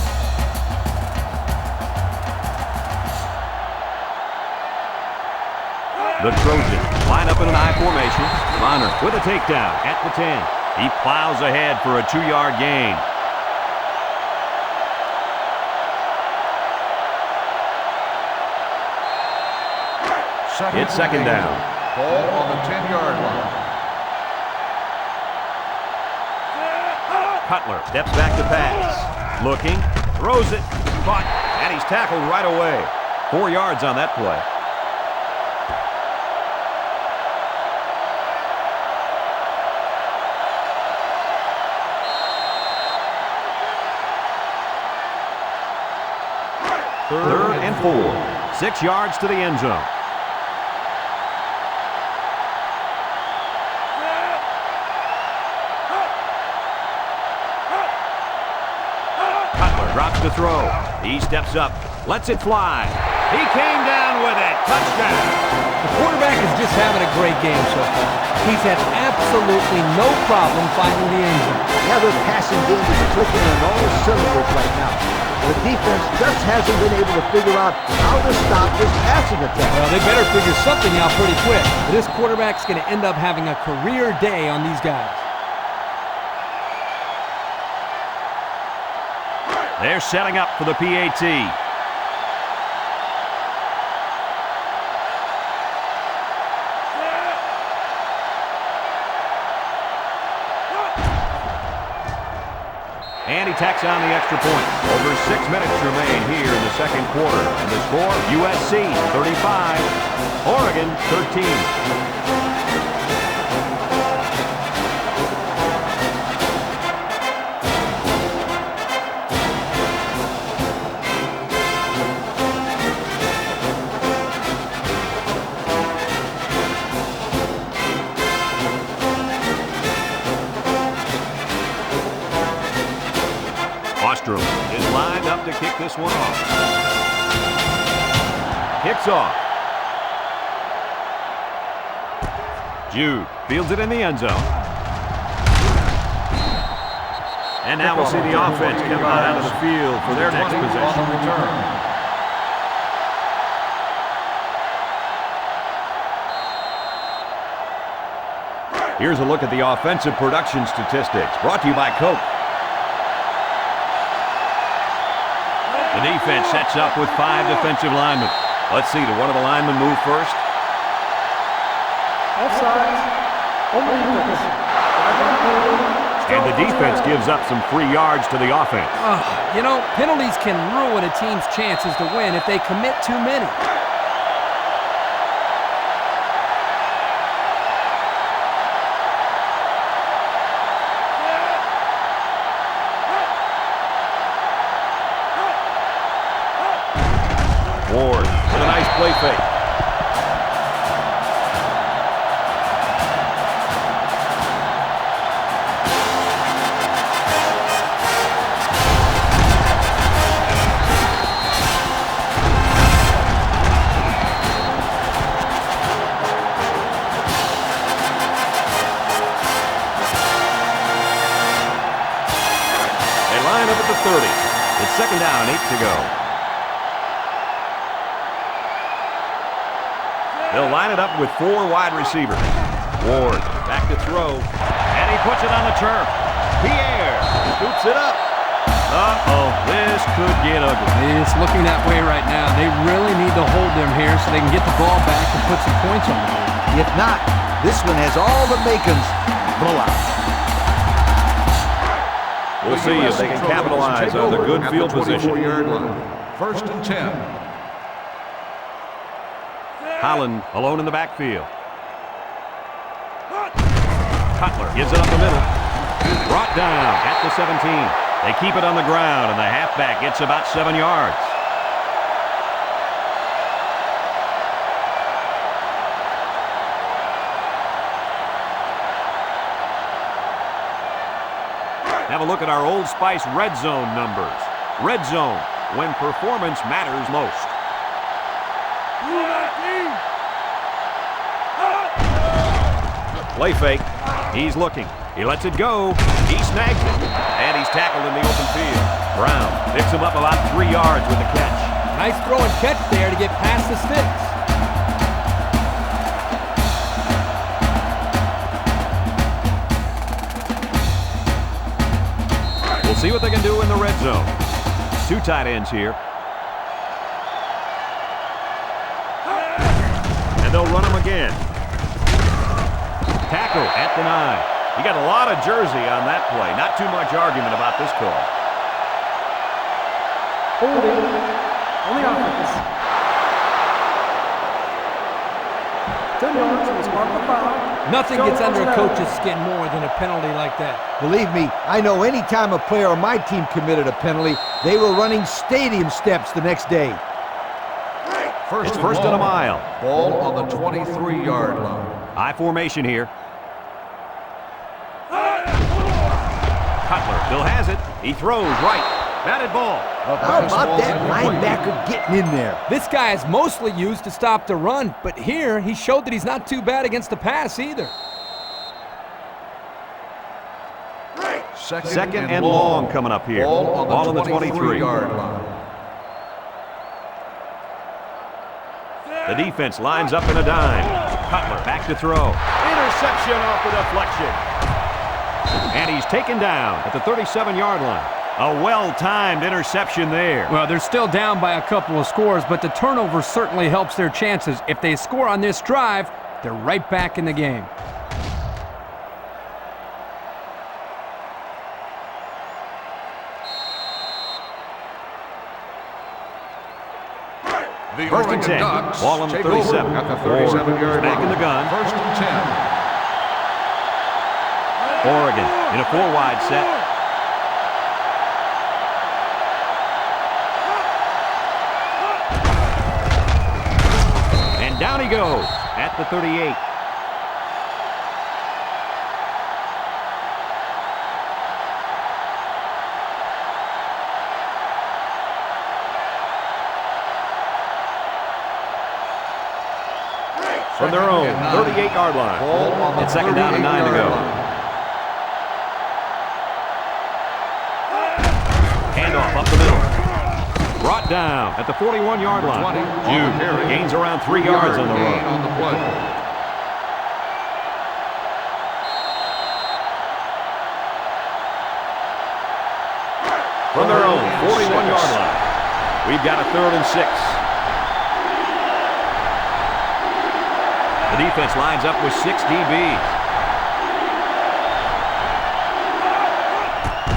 The Trojans line up in an I formation. Bonner with a takedown at the 10. He plows ahead for a 2-yard gain. It's second down. Ball on the 10-yard line. Cutler steps back to pass. Looking, throws it, caught, and he's tackled right away. 4 yards on that play. Third and 4. 6 yards to the end zone. Cutler drops to throw. He steps up, lets it fly. He came down with it. Touchdown. The quarterback is just having a great game so far. He's had absolutely no problem finding the end zone. Yeah, their passing game is clicking on all cylinders right now. The defense just hasn't been able to figure out how to stop this passing attack. Well, they better figure something out pretty quick. This quarterback's going to end up having a career day on these guys. They're setting up for the PAT. And he tacks on the extra point. Over 6 minutes remain here in the second quarter. And the score, USC 35, Oregon 13. Is lined up to kick this one off. Kicks off. Jude fields it in the end zone. And now we'll see the offense come out of the field for their next possession. Here's a look at the offensive production statistics brought to you by Coke. The defense sets up with 5 defensive linemen. Let's see, did one of the linemen move first? Offsides. On the defense. And the defense gives up some free yards to the offense. You know, penalties can ruin a team's chances to win if they commit too many. Ward with a nice play fake. 30. It's 2nd down and 8 to go. They'll line it up with 4 wide receivers. Ward back to throw, and he puts it on the turf. Pierre scoops it up. Uh-oh, this could get ugly. It's looking that way right now. They really need to hold them here so they can get the ball back and put some points on the board. If not, this one has all the makings blowout. We'll see if they can capitalize on the good field position. 24-yard line. 1st and 10. Holland alone in the backfield. Cutler gives it up the middle. Brought down at the 17. They keep it on the ground, and the halfback gets about 7 yards. Have a look at our Old Spice Red Zone numbers. Red Zone, when performance matters most. Play fake. He's looking. He lets it go. He snags it. And he's tackled in the open field. Brown picks him up about 3 yards with the catch. Nice throw and catch there to get past the sticks. We'll see what they can do in the red zone. 2 tight ends here. And they'll run him again. Tackle at the 9. You got a lot of jersey on that play. Not too much argument about this call. Holding on the offense. 10 yards and it's marked the foul. Nothing gets under a coach's skin more than a penalty like that. Believe me, I know any time a player on my team committed a penalty, they were running stadium steps the next day. It's 1st and a mile. Ball on the 23-yard line. I formation here. Cutler still has it. He throws right. Batted ball. How about that linebacker getting in there? This guy is mostly used to stop the run, but here he showed that he's not too bad against the pass either. 2nd and long coming up here. Ball on the 23-yard line. The defense lines up in a dime. Cutler back to throw. Interception off the deflection. And he's taken down at the 37-yard line. A well-timed interception there. Well, they're still down by a couple of scores, but the turnover certainly helps their chances. If they score on this drive, they're right back in the game. The 1st and 10. Ducks Ball on the take 37. over at the 37-yard back line. in the gun. 1st and 10. Oregon in a 4-wide set. And down he goes at the 38. From their own 38-yard line. It's 2nd down and 9 to go. Handoff up the middle. Brought down at the 41-yard line. Jude gains around 3 yards on the run. On the play. From their own 41-yard line. We've got a 3rd and 6. The defense lines up with 6 DBs.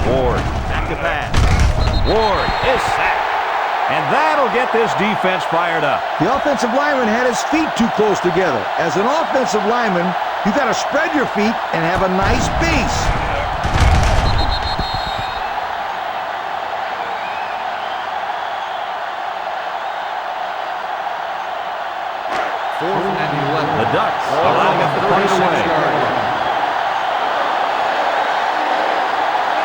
Ward, back to pass. Ward is sacked. And that'll get this defense fired up. The offensive lineman had his feet too close together. As an offensive lineman, you got to spread your feet and have a nice base. The Ducks allowing up to punt it away.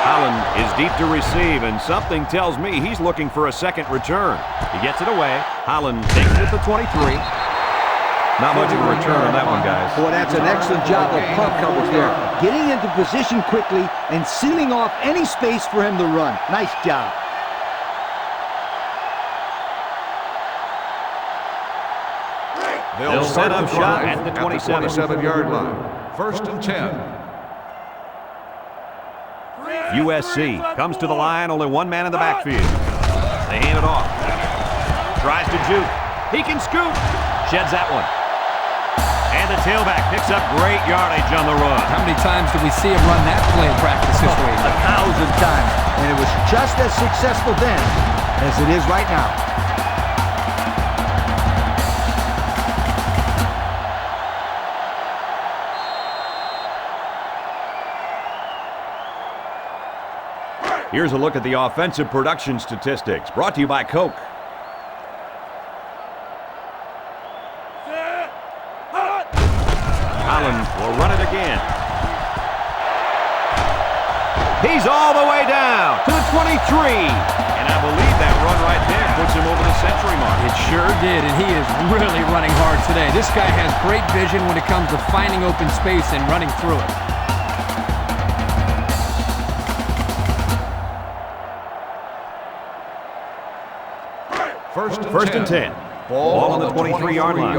Holland is deep to receive, and something tells me he's looking for a second return. He gets it away. Holland takes it at the 23. Not much of a return on that one, guys. Boy, that's an excellent job of punt coverage there. Getting into position quickly and sealing off any space for him to run. Nice job. They'll set up shop at the 27-yard line. 1st and 10. USC comes to the line, only one man in the backfield. They hand it off. Tries to juke. He can scoop. Sheds that one. And the tailback picks up great yardage on the run. How many times did we see him run that play in practice this week? 1,000 times. And it was just as successful then as it is right now. Here's a look at the offensive production statistics, brought to you by Coke. Allen will run it again. He's all the way down to the 23. And I believe that run right there puts him over the century mark. It sure did, and he is really running hard today. This guy has great vision when it comes to finding open space and running through it. First and 10. Ball on the 23-yard line.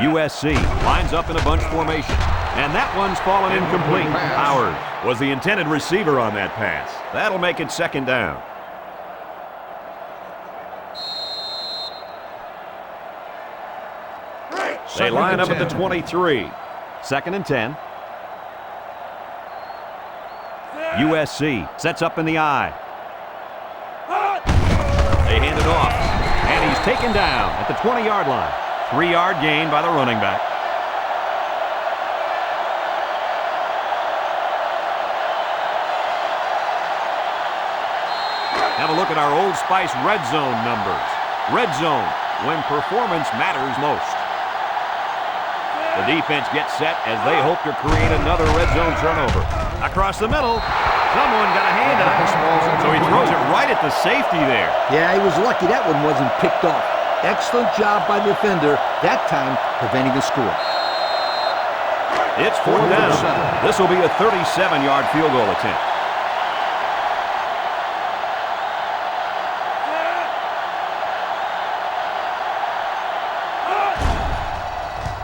USC lines up in a bunch formation. And that one's fallen incomplete. Howard was the intended receiver on that pass. That'll make it 2nd down. They line up at the 23. 2nd and 10. USC sets up in the I. They hand it off. And he's taken down at the 20-yard line. 3-yard gain by the running back. Have a look at our Old Spice red zone numbers. Red zone, when performance matters most. The defense gets set as they hope to create another red zone turnover. Across the middle, someone got a hand up. So he throws it right at the safety there. Yeah, he was lucky that one wasn't picked off. Excellent job by the defender, that time preventing the score. It's 4th down. This will be a 37-yard field goal attempt.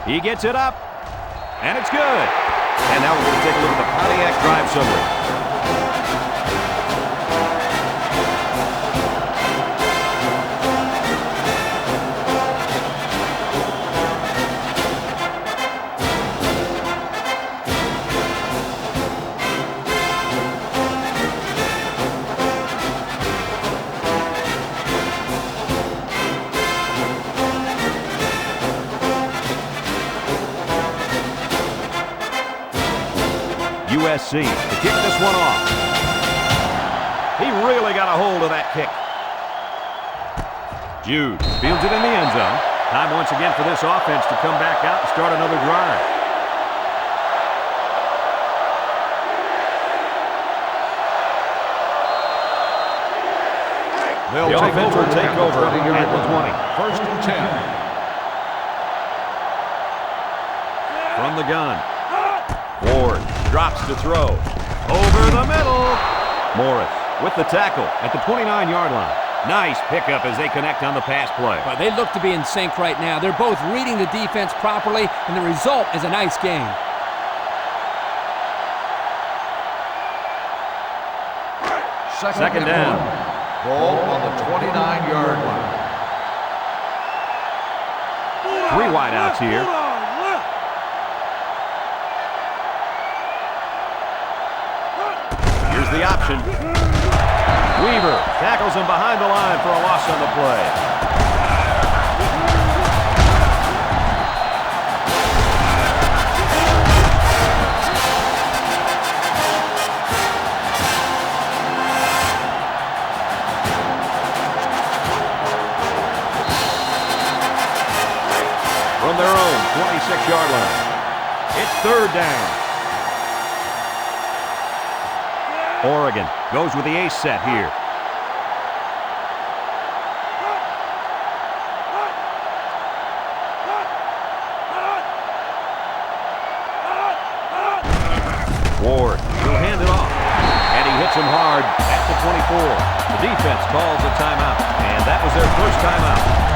He gets it up, and it's good. And now we're going to take a look at the Pontiac drive summary. USC to kick this one off. He really got a hold of that kick. Jude fields it in the end zone. Time once again for this offense to come back out and start another drive. The offense will take over at the 20. 1st and 10. From the gun. Ward drops to throw. Over the middle. Morris with the tackle at the 29-yard line. Nice pickup as they connect on the pass play. But they look to be in sync right now. They're both reading the defense properly, and the result is a nice game. Second down. Ball on the 29-yard line. 3 wideouts here. Here's the option. Weaver tackles him behind the line for a loss on the play. From their own 26-yard line. It's 3rd down. Oregon goes with the ace set here. Ward will hand it off. And he hits him hard at the 24. The defense calls a timeout. And that was their first timeout.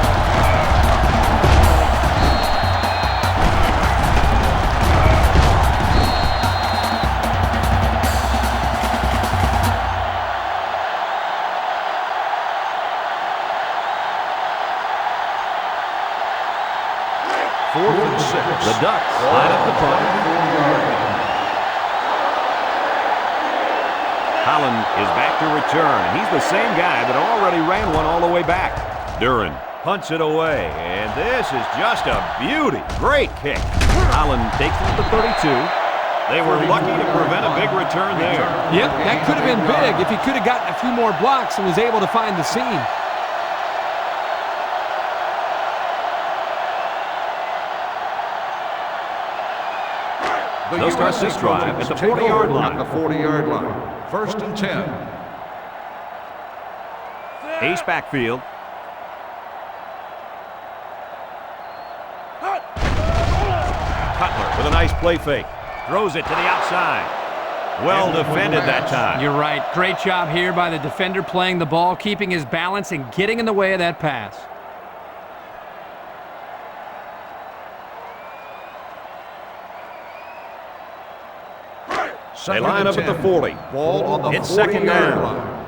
Fourth and 6. The Ducks line up the punt. Holland is back to return. He's the same guy that already ran one all the way back. Duran punts it away, and this is just a beauty. Great kick. Holland takes it to the 32. They were lucky to prevent a big return there. Yep, that could have been big if he could have gotten a few more blocks and was able to find the seam. They'll start this drive at the 40-yard line. At the 40-yard line. First and 10. Ace backfield. Cutler with a nice play fake. Throws it to the outside. Well defended that time. You're right. Great job here by the defender playing the ball, keeping his balance, and getting in the way of that pass. They line up at the 40. Ball on the It's second down. line.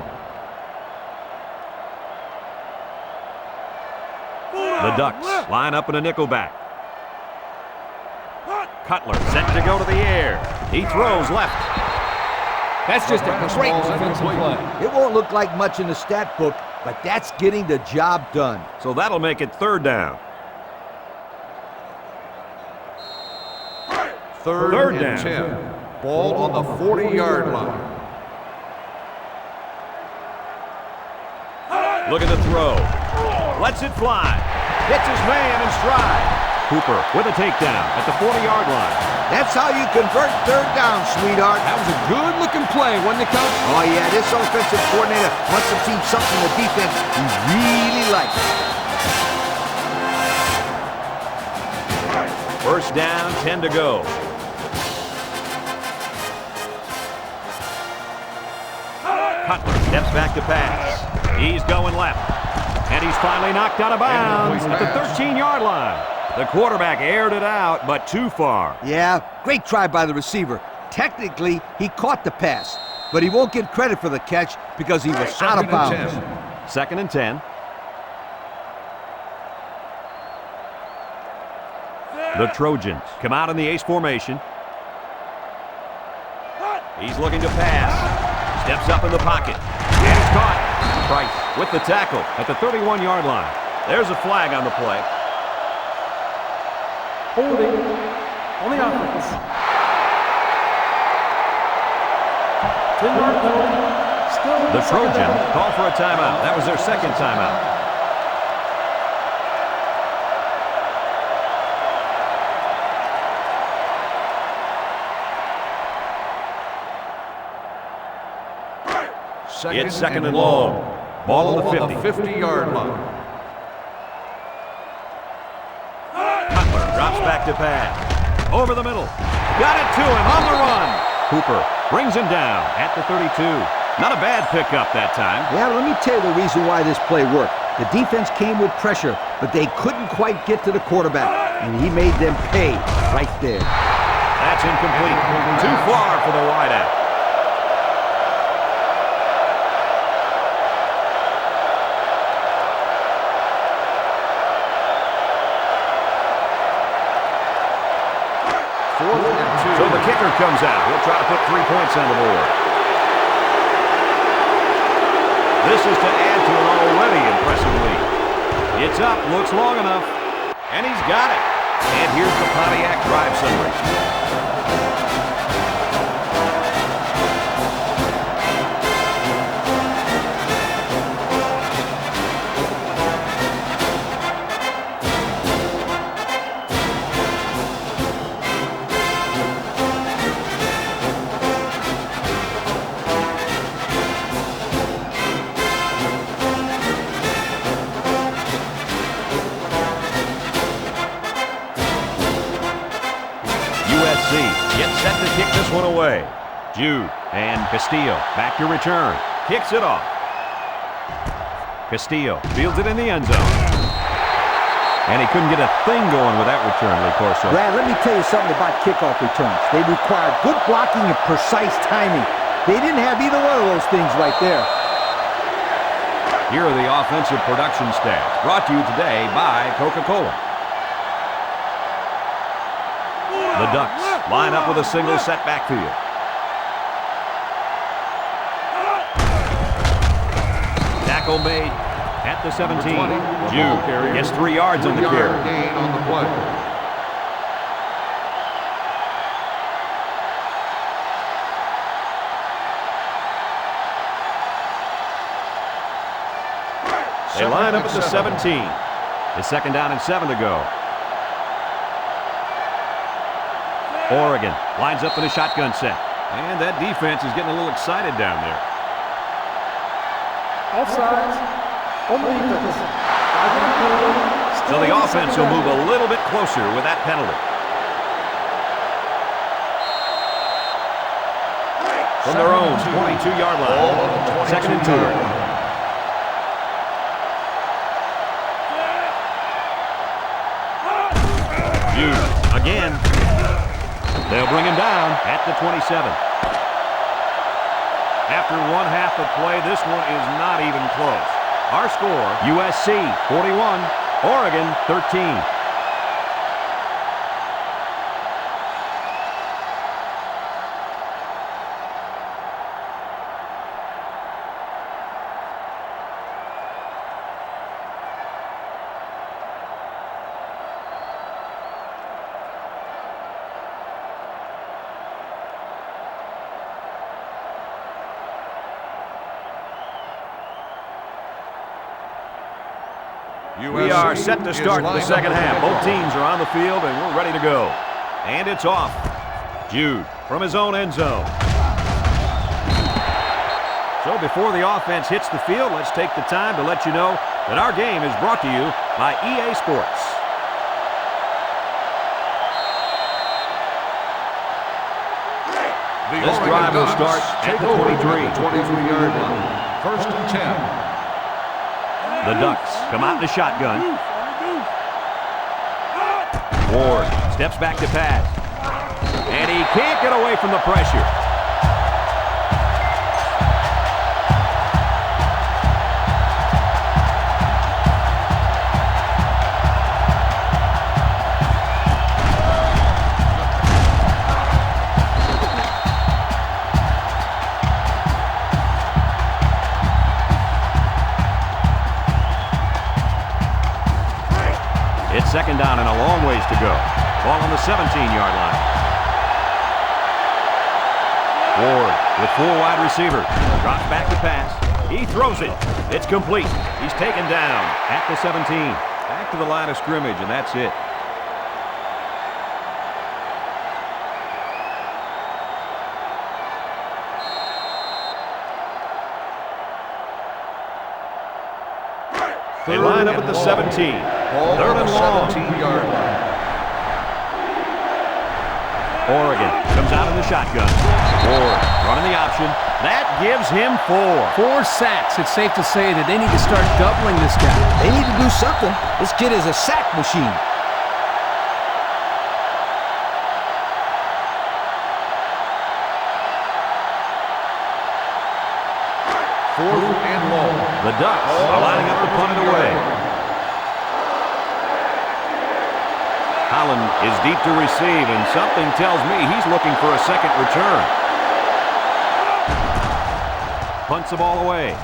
The Ducks line up in a nickel back. Cutler set to go to the air. He throws left. That's just a great defensive play. It won't look like much in the stat book, but that's getting the job done. So that'll make it third down. Third down. and 10. Ball on the 40-yard line. Look at the throw. Lets it fly. Hits his man in stride. Cooper with a takedown at the 40-yard line. That's how you convert third down, sweetheart. That was a good-looking play, wasn't it, Coach? Oh, yeah, this offensive coordinator must have seen something in the defense he really likes. First down, 10 to go. Cutler steps back to pass. He's going left. And he's finally knocked out of bounds at the 13-yard line. The quarterback aired it out, but too far. Yeah, great try by the receiver. Technically, he caught the pass, but he won't get credit for the catch because he was out of bounds. Second and 10. The Trojans come out in the ace formation. He's looking to pass. Steps up in the pocket. And he's caught. Price with the tackle at the 31-yard line. There's a flag on the play. Holding on the offense. 10-yard penalty. Still The Trojans call for a timeout. That was their second timeout. It's second and long. Ball on the 50. 50-yard line. Cutler drops back to pass. Over the middle. Got it to him on the run. Cooper brings him down at the 32. Not a bad pickup that time. Yeah, let me tell you the reason why this play worked. The defense came with pressure, but they couldn't quite get to the quarterback, and he made them pay right there. That's incomplete. Too far for the wideout. So the kicker comes out. He'll try to put 3 points on the board. This is to add to an already impressive lead. It's up, looks long enough, and he's got it. And here's the Pontiac drive summary. USC gets set to kick this one away. Jude and Castillo back to return. Kicks it off. Castillo fields it in the end zone. And he couldn't get a thing going with that return, Lee Corso. Brad, let me tell you something about kickoff returns. They require good blocking and precise timing. They didn't have either one of those things right there. Here are the offensive production stats, brought to you today by Coca-Cola. The Ducks line up with a single set backfield. Tackle made at the 17. Jude gets 3 yards on the carry. Gain on the play. They line up at the 17. It's 2nd down and 7 to go. Oregon lines up in a shotgun set. And that defense is getting a little excited down there. Offsides on the defense. So the offense will move a little bit closer with that penalty. From their own 22-yard line. 2nd and 2. Again. They'll bring him down at the 27. After 1/2 of play, this one is not even close. Our score, USC 41, Oregon 13. We are set to start the second half. Both teams are on the field, and we're ready to go. And it's off. Jude from his own end zone. So before the offense hits the field, let's take the time to let you know that our game is brought to you by EA Sports. This drive will start at the 23. 23-yard line. 1st and 10. The Ducks come out in the shotgun. Ward steps back to pass. And he can't get away from the pressure. It's 2nd down and a long ways to go. Ball on the 17-yard line. Ward with 4 wide receivers. Drops back to pass. He throws it. It's complete. He's taken down at the 17. Back to the line of scrimmage, and that's it. They line up at the 17. 3rd and long. 17-yard line. Oregon comes out in the shotgun. Ward running the option. That gives him 4. 4 sacks. It's safe to say that they need to start doubling this guy. They need to do something. This kid is a sack machine. Fourth and long. The Ducks are lining up to punt it away. Holland is deep to receive, and something tells me he's looking for a second return. Punts the ball away.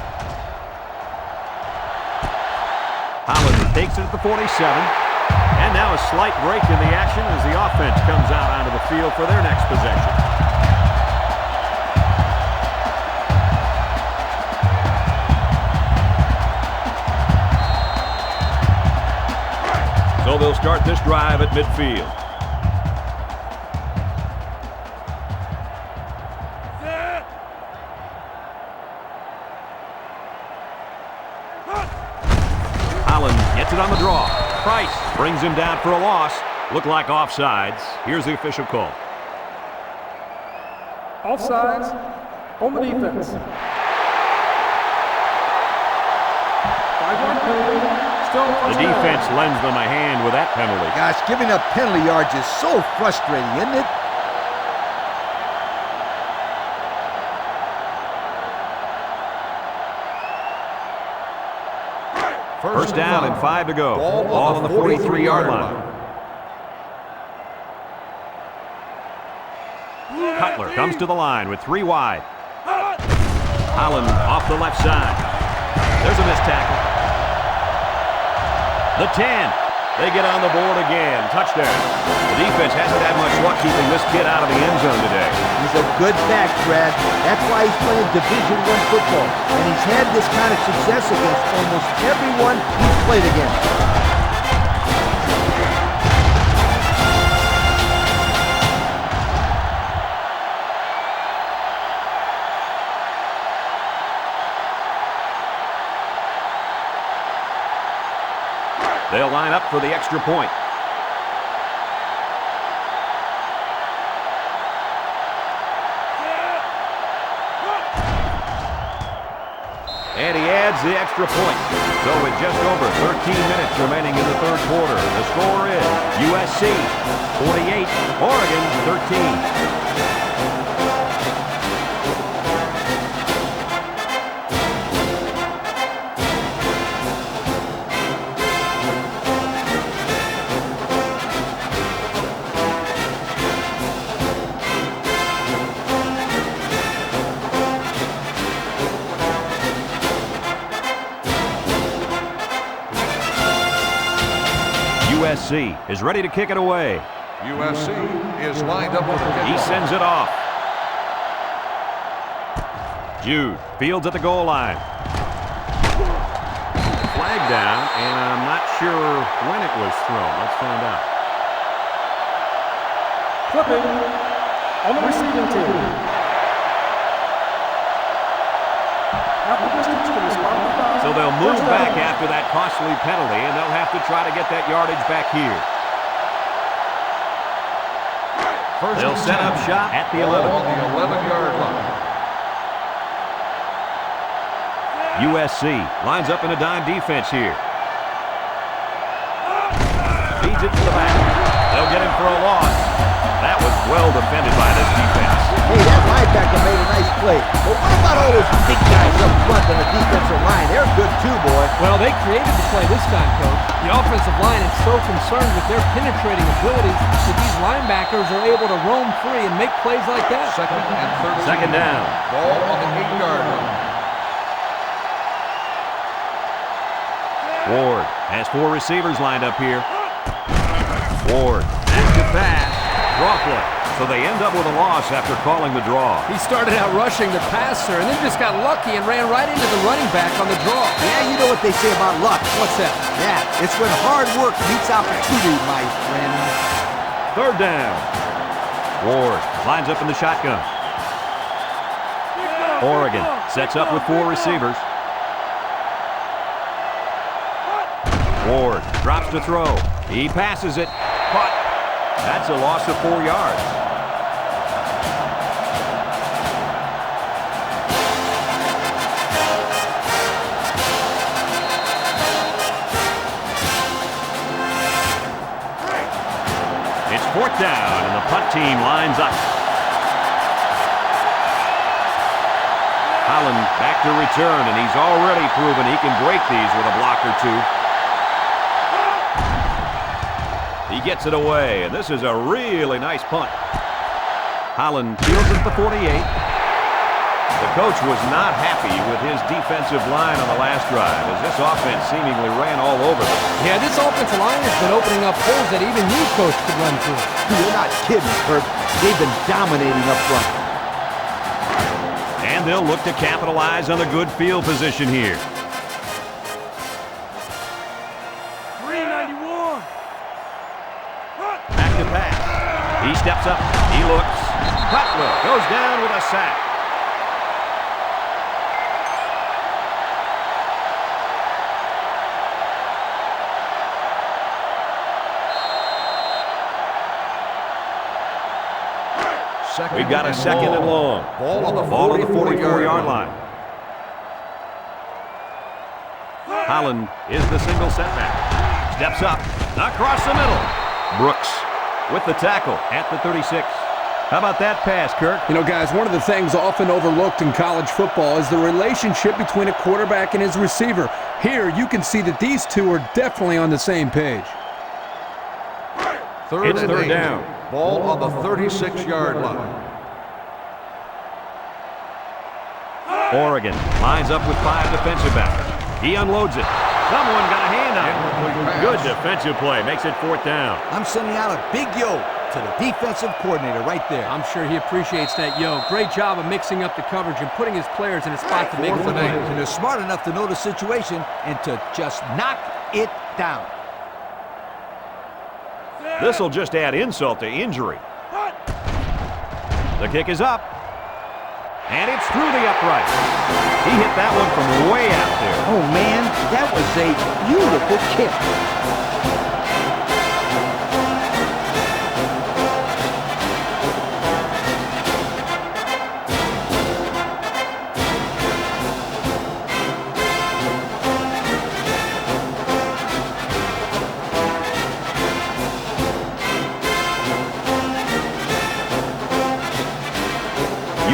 Holland takes it at the 47. And now a slight break in the action as the offense comes out onto the field for their next possession. So they'll start this drive at midfield. Holland gets it on the draw. Price brings him down for a loss. Looked like offsides. Here's the official call. Offsides on the defense. 5-yard penalty. Still The first down. defense lends them a hand with that penalty. Gosh, giving up penalty yards is so frustrating, isn't it? First down and 5 to go. Ball Off on the the 43-yard 43-yard line. Cutler comes to the line with 3 wide. Holland off the left side. There's a missed tackle. The 10. They get on the board again. Touchdown. The defense hasn't had much luck keeping this kid out of the end zone today. He's a good back, Brad. That's why he's playing Division I football. And he's had this kind of success against almost everyone he's played against. They'll line up for the extra point. And he adds the extra point. So with just over 13 minutes remaining in the third quarter, the score is USC 48, Oregon 13. USC is ready to kick it away. USC is lined up with a kickoff. He sends it off. Jude fields at the goal line. Flag down, and I'm not sure when it was thrown. Let's find out. Clipping on the receiving team. Half the distance to the spot. So they'll move First back down. after that costly penalty, and they'll have to try to get that yardage back here. First They'll and set 10. up shop at the Ball 11. on the 11-yard line. USC lines up in a dime defense here. Feeds it to the back. They'll get him for a loss. That was well defended by this defense. Hey, that linebacker made a nice play. But what about all those big guys up front on the defensive line? They're good too, boy. Well, they created the play this time, Coach. The offensive line is so concerned with their penetrating abilities that these linebackers are able to roam free and make plays like that. Second and 13. Second down. Ball on the 8-yard line. Ward has 4 receivers lined up here. Ward, active pass, draw play. So they end up with a loss after calling the draw. He started out rushing the passer and then just got lucky and ran right into the running back on the draw. Yeah, you know what they say about luck. What's that? Yeah, it's when hard work meets opportunity, my friend. Third down. Ward lines up in the shotgun. Oregon sets up with 4 receivers. Ward drops to throw. He passes it. Caught. That's a loss of 4 yards. It's 4th down, and the punt team lines up. Holland back to return, and he's already proven he can break these with a block or two. He gets it away, and this is a really nice punt. Holland fields at the 48. The coach was not happy with his defensive line on the last drive, as this offense seemingly ran all over them. Yeah, this offensive line has been opening up holes that even you, Coach, could run through. You're not kidding, Kurt. They've been dominating up front. And they'll look to capitalize on the good field position here. 391. Back to pass. He steps up. He looks. Cutler goes down with a sack. We've got a second and long. Ball on the 44-yard line. Holland is the single setback. Steps up, across the middle. Brooks with the tackle at the 36. How about that pass, Kirk? You know, guys, one of the things often overlooked in college football is the relationship between a quarterback and his receiver. Here, you can see that these two are definitely on the same page. It's third down. Ball on the 36-yard line. Oregon lines up with 5 defensive backs. He unloads it. Someone got a hand on it. Good defensive play. Makes it fourth down. I'm sending out a big yo to the defensive coordinator right there. I'm sure he appreciates that, yo. Great job of mixing up the coverage and putting his players in a spot to make the play. And they're smart enough to know the situation and to just knock it down. This will just add insult to injury. The kick is up. And it's through the upright. He hit that one from way out there. Oh, man, that was a beautiful kick.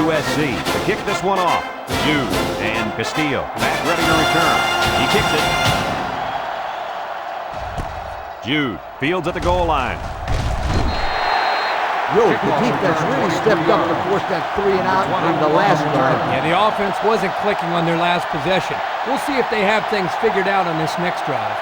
USC to kick this one off. Jude and Castillo back ready to return. He kicks it. Jude fields at the goal line. Yo, the defense really stepped up to force that 3 and out on the last drive. Yeah, the offense wasn't clicking on their last possession. We'll see if they have things figured out on this next drive.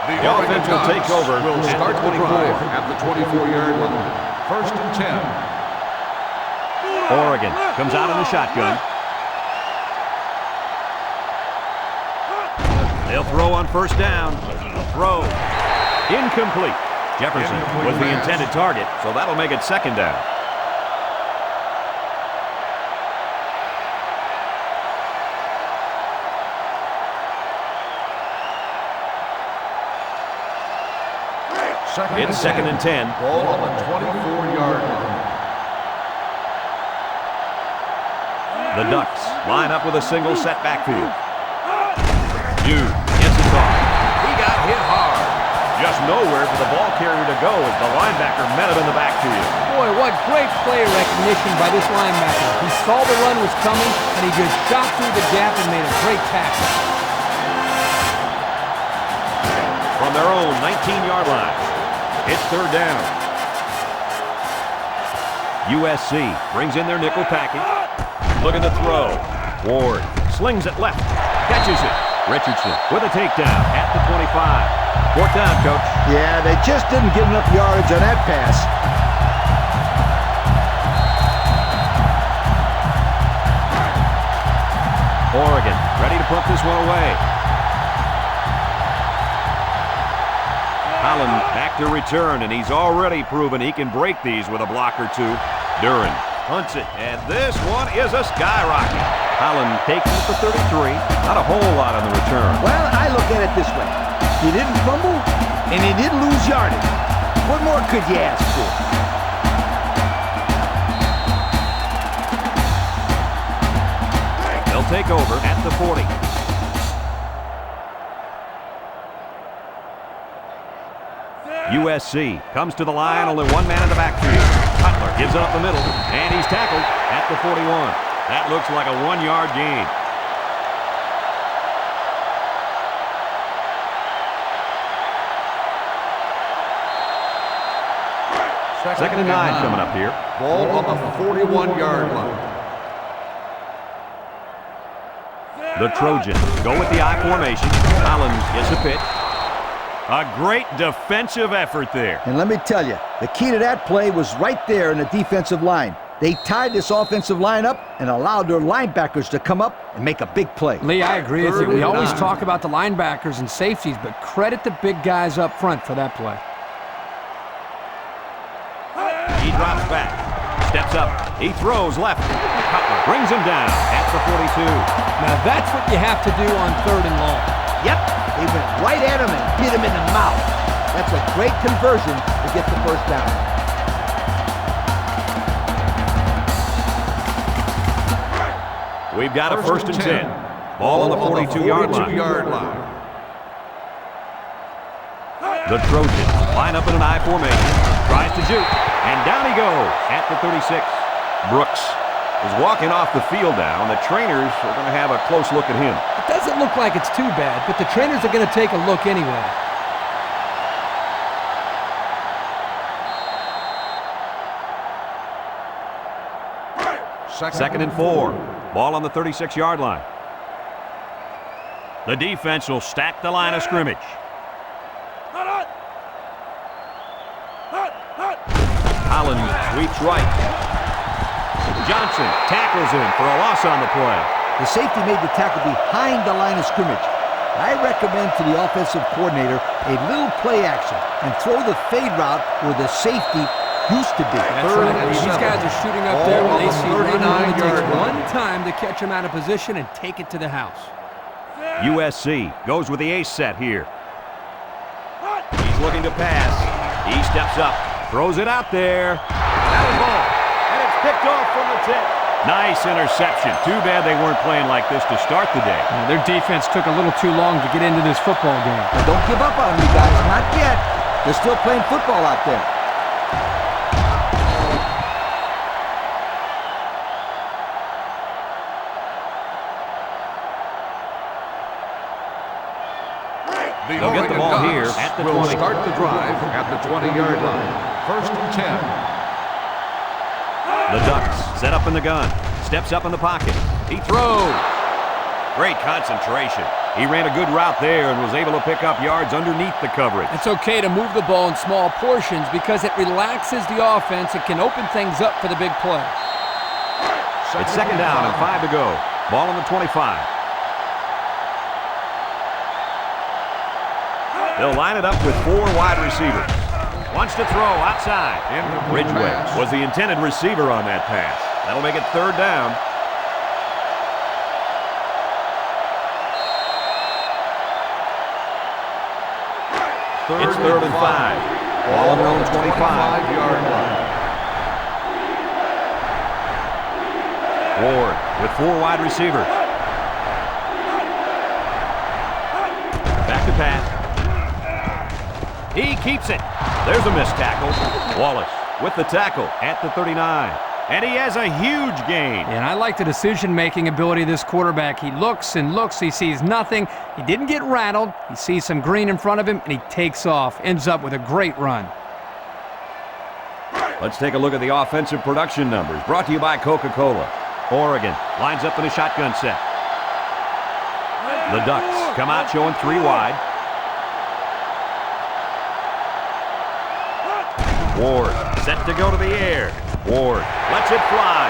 The offense will take over. Will start the drive at the 24-yard line. First and 10. Oregon comes out in the shotgun. They'll throw on first down. Throw. Incomplete. Jefferson was the intended target, so that'll make it second down. It's second and 10. Ball on the 24-yard line. The Ducks line up with a single set backfield. Jude gets it off. He got hit hard. Just nowhere for the ball carrier to go as the linebacker met him in the backfield. Boy, what great play recognition by this linebacker. He saw the run was coming, and he just shot through the gap and made a great tackle. From their own 19-yard line, it's third down. USC brings in their nickel package. Looking to throw. Ward slings it left. Catches it. Richardson with a takedown at the 25. Fourth down, Coach. Yeah, they just didn't get enough yardage on that pass. Oregon ready to put this one away. Holland back to return, and he's already proven he can break these with a block or two. Duran hunts it, and this one is a skyrocket. Holland takes it for 33. Not a whole lot on the return. Well, I look at it this way. He didn't fumble, and he didn't lose yardage. What more could you ask for? They'll take over at the 40. USC comes to the line, only one man in the backfield. Cutler gives it up the middle, and he's tackled at the 41. That looks like a 1-yard gain. Second and 9 coming up here. Ball on the 41-yard line. The Trojans go with the I formation. Holland gets a pitch. A great defensive effort there. And let me tell you, the key to that play was right there in the defensive line. They tied this offensive line up and allowed their linebackers to come up and make a big play. Lee, I agree with you. We always talk about the linebackers and safeties, but credit the big guys up front for that play. He drops back, steps up, he throws left. Cutler brings him down at the 42. Now that's what you have to do on third and long. Yep, they went right at him and hit him in the mouth. That's a great conversion to get the first down. We've got a first and 10. Ball on the 42-yard line. The Trojans line up in an I formation. Tries to juke, and down he goes at the 36. Brooks is walking off the field now, and the trainers are going to have a close look at him. It doesn't look like it's too bad, but the trainers are going to take a look anyway. Second and 4. Ball on the 36-yard line. The defense will stack the line of scrimmage. Holland sweeps right. Johnson tackles him for a loss on the play. The safety made the tackle behind the line of scrimmage. I recommend to the offensive coordinator a little play action and throw the fade route where the safety used to be. That's right. These guys are shooting up there when they see running. It takes one time to catch him out of position and take it to the house. USC goes with the ace set here. He's looking to pass. He steps up, throws it out there. Out of ball, and it's picked off from the tip. Nice interception. Too bad they weren't playing like this to start the day. Their defense took a little too long to get into this football game. Now don't give up on me, guys. Not yet. They're still playing football out there. They'll get the ball here at the 20. Will start the drive at the 20-yard line. First and 10. The Ducks set up in the gun. Steps up in the pocket. He throws. Great concentration. He ran a good route there and was able to pick up yards underneath the coverage. It's okay to move the ball in small portions because it relaxes the offense. It can open things up for the big play. It's second down and 5 to go. Ball on the 25. They'll line it up with 4 wide receivers. Wants to throw outside. Ridgeway was the intended receiver on that pass. That'll make it third down. It's third and 5. Ball on their own 25-yard line. Ward with 4 wide receivers. Back to pass. He keeps it. There's a missed tackle. Wallace with the tackle at the 39. And he has a huge gain. And I like the decision-making ability of this quarterback. He looks and looks. He sees nothing. He didn't get rattled. He sees some green in front of him, and he takes off. Ends up with a great run. Let's take a look at the offensive production numbers. Brought to you by Coca-Cola. Oregon lines up in a shotgun set. The Ducks come out showing 3 wide. Ward set to go to the air. Ward lets it fly.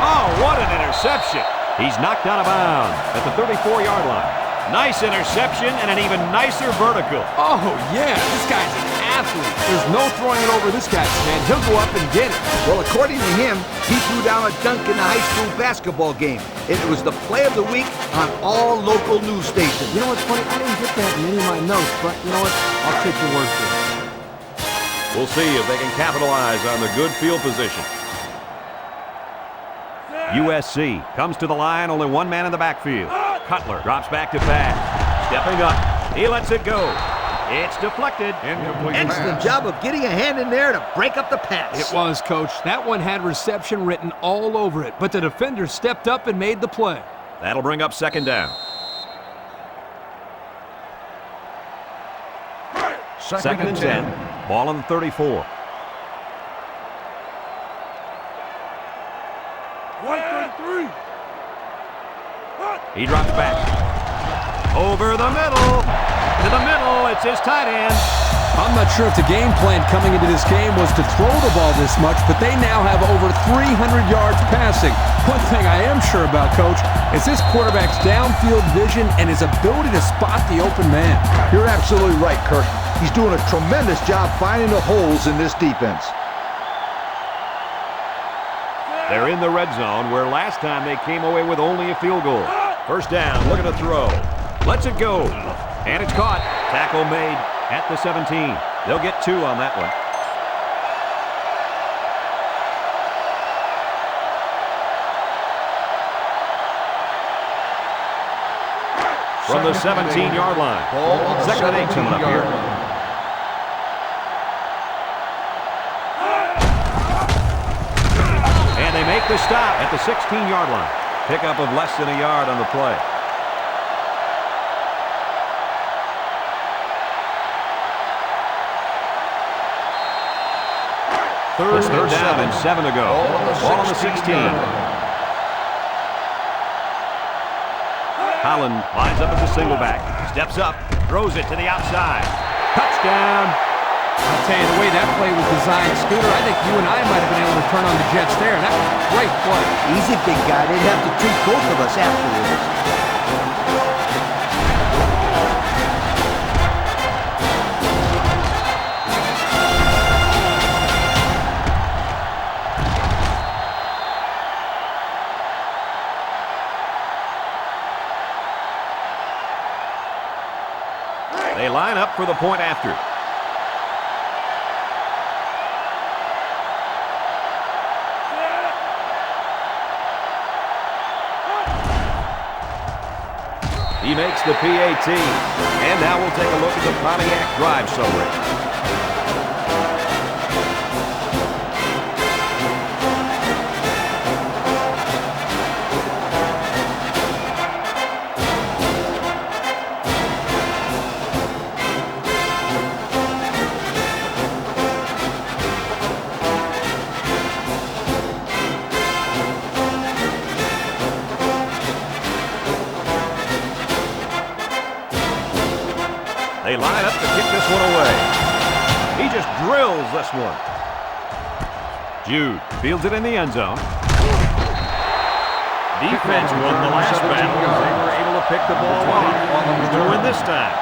Oh, what an interception. He's knocked out of bounds at the 34-yard line. Nice interception and an even nicer vertical. Oh, yeah, this guy's an athlete. There's no throwing it over this guy's head. He'll go up and get it. Well, according to him, he threw down a dunk in the high school basketball game. It was the play of the week on all local news stations. You know what's funny? I didn't get that in any of my notes, but you know what? I'll take your word for it. We'll see if they can capitalize on the good field position. USC comes to the line, only 1 man in the backfield. Cutler drops back to pass. Stepping up. He lets it go. It's deflected. Excellent job of getting a hand in there to break up the pass. It was, Coach. That one had reception written all over it, but the defender stepped up and made the play. That'll bring up second down. Second and 10. Ball on the 34. 1-3. He drops back. Over the middle. To the middle. It's his tight end. I'm not sure if the game plan coming into this game was to throw the ball this much, but they now have over 300 yards passing. One thing I am sure about, Coach, is this quarterback's downfield vision and his ability to spot the open man. You're absolutely right, Kirk. He's doing a tremendous job finding the holes in this defense. They're in the red zone where last time they came away with only a field goal. First down, looking to throw. Lets it go. And it's caught. Tackle made at the 17. They'll get 2 on that one. From the 17-yard line. Second and 8 coming up here. And they make the stop at the 16-yard line. Pickup of less than a yard on the play. Third down and 7 to go. Ball on the 16. Holland lines up as a single back. Steps up, throws it to the outside. Touchdown. I'll tell you, the way that play was designed, Scooter, I think you and I might have been able to turn on the Jets there. That was a great play. Easy, big guy. They'd have to treat both of us afterwards. They line up for the point after. He makes the PAT. And now we'll take a look at the Pontiac drive summary. They line up to kick this one away. He just drills this one. Jude fields it in the end zone. Defense won the last battle. They were able to pick the ball off. Who's going to win this time?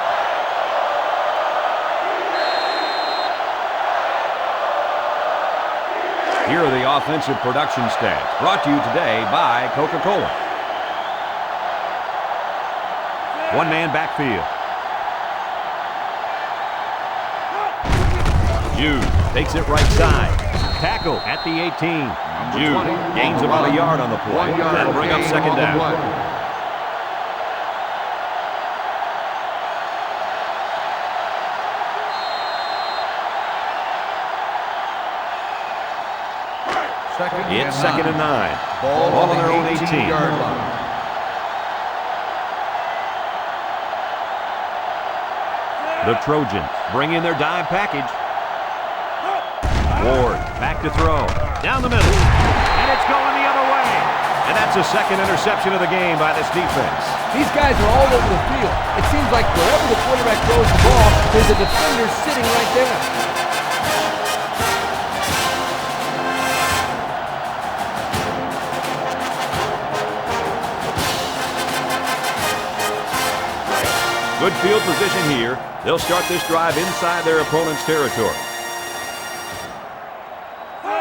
Here are the offensive production stats, brought to you today by Coca-Cola. One-man backfield. Jude takes it right side. Tackle at the 18. Jude gains about a yard on the play. That'll bring up second down. It's second and 9. Ball on their own 18-yard line. The Trojans bring in their dime package. Ward back to throw. Down the middle. And it's going the other way. And that's a second interception of the game by this defense. These guys are all over the field. It seems like wherever the quarterback throws the ball, there's a defender sitting right there. Good field position here. They'll start this drive inside their opponent's territory.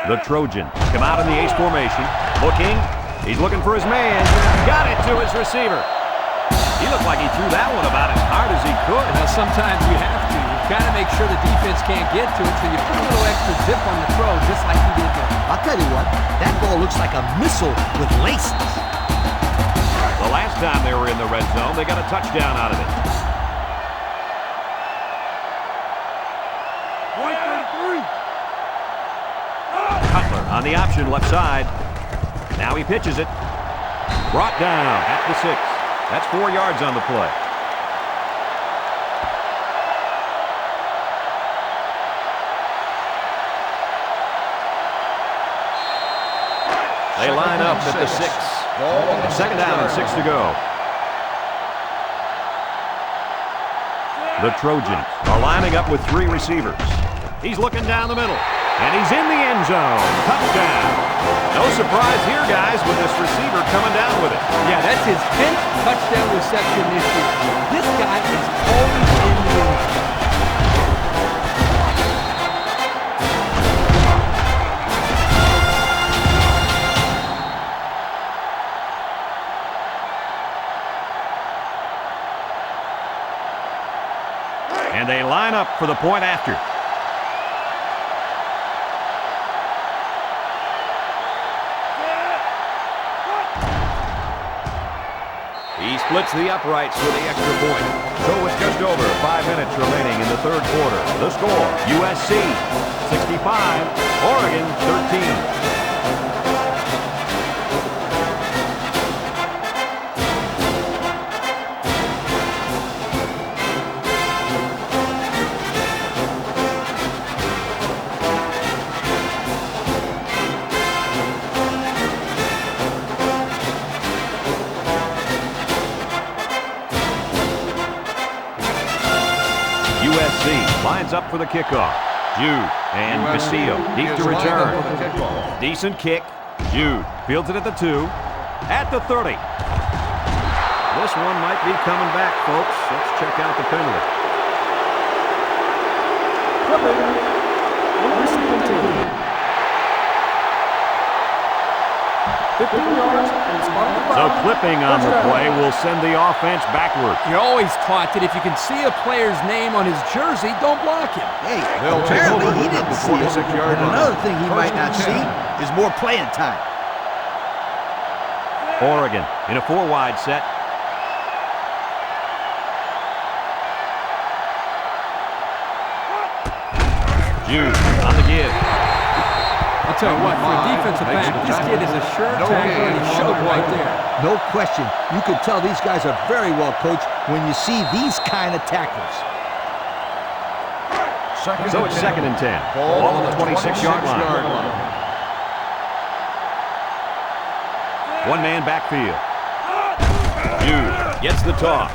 The Trojans come out in the ace formation. Looking. He's looking for his man. Got it to his receiver. He looked like he threw that one about as hard as he could. Now, sometimes you have to. You've got to make sure the defense can't get to it, so you put a little extra zip on the throw, just like he did there. I'll tell you what, that ball looks like a missile with laces. The last time they were in the red zone, they got a touchdown out of it. Cutler on the option left side. Now he pitches it. Brought down at the 6. That's 4 yards on the play. They line up at the 6. Second down and 6 to go. The Trojans are lining up with 3 receivers. He's looking down the middle. And he's in the end zone. Touchdown. No surprise here, guys, with this receiver coming down with it. Yeah, that's his 10th touchdown reception this year. This guy is always in the end zone. And they line up for the point after. splits the uprights with the extra point. So with just over 5 minutes remaining in the third quarter, the score, USC 65, Oregon 13. USC lines up for the kickoff. Jude and Castillo deep to return. Decent kick. Jude fields it at the 2. At the 30. This one might be coming back, folks. Let's check out the penalty. On the receiving team. 15 yards and spot on the So five. clipping on the Touchdown. play will send the offense backward. You're always taught that if you can see a player's name on his jersey, don't block him. Hey, They'll take apparently over he at didn't the see it. 46-yard And line. another thing he might First not and see 10. is more playing time. Oregon in a 4-wide set. Jude on the give. I'll tell you what, for a defensive back, this kid is a sure tackler, and he showed it right there. No question. You can tell these guys are very well coached when you see these kind of tackles. So it's 2nd and 10. Ball on the 26-yard line. One man backfield. Jude gets the toss.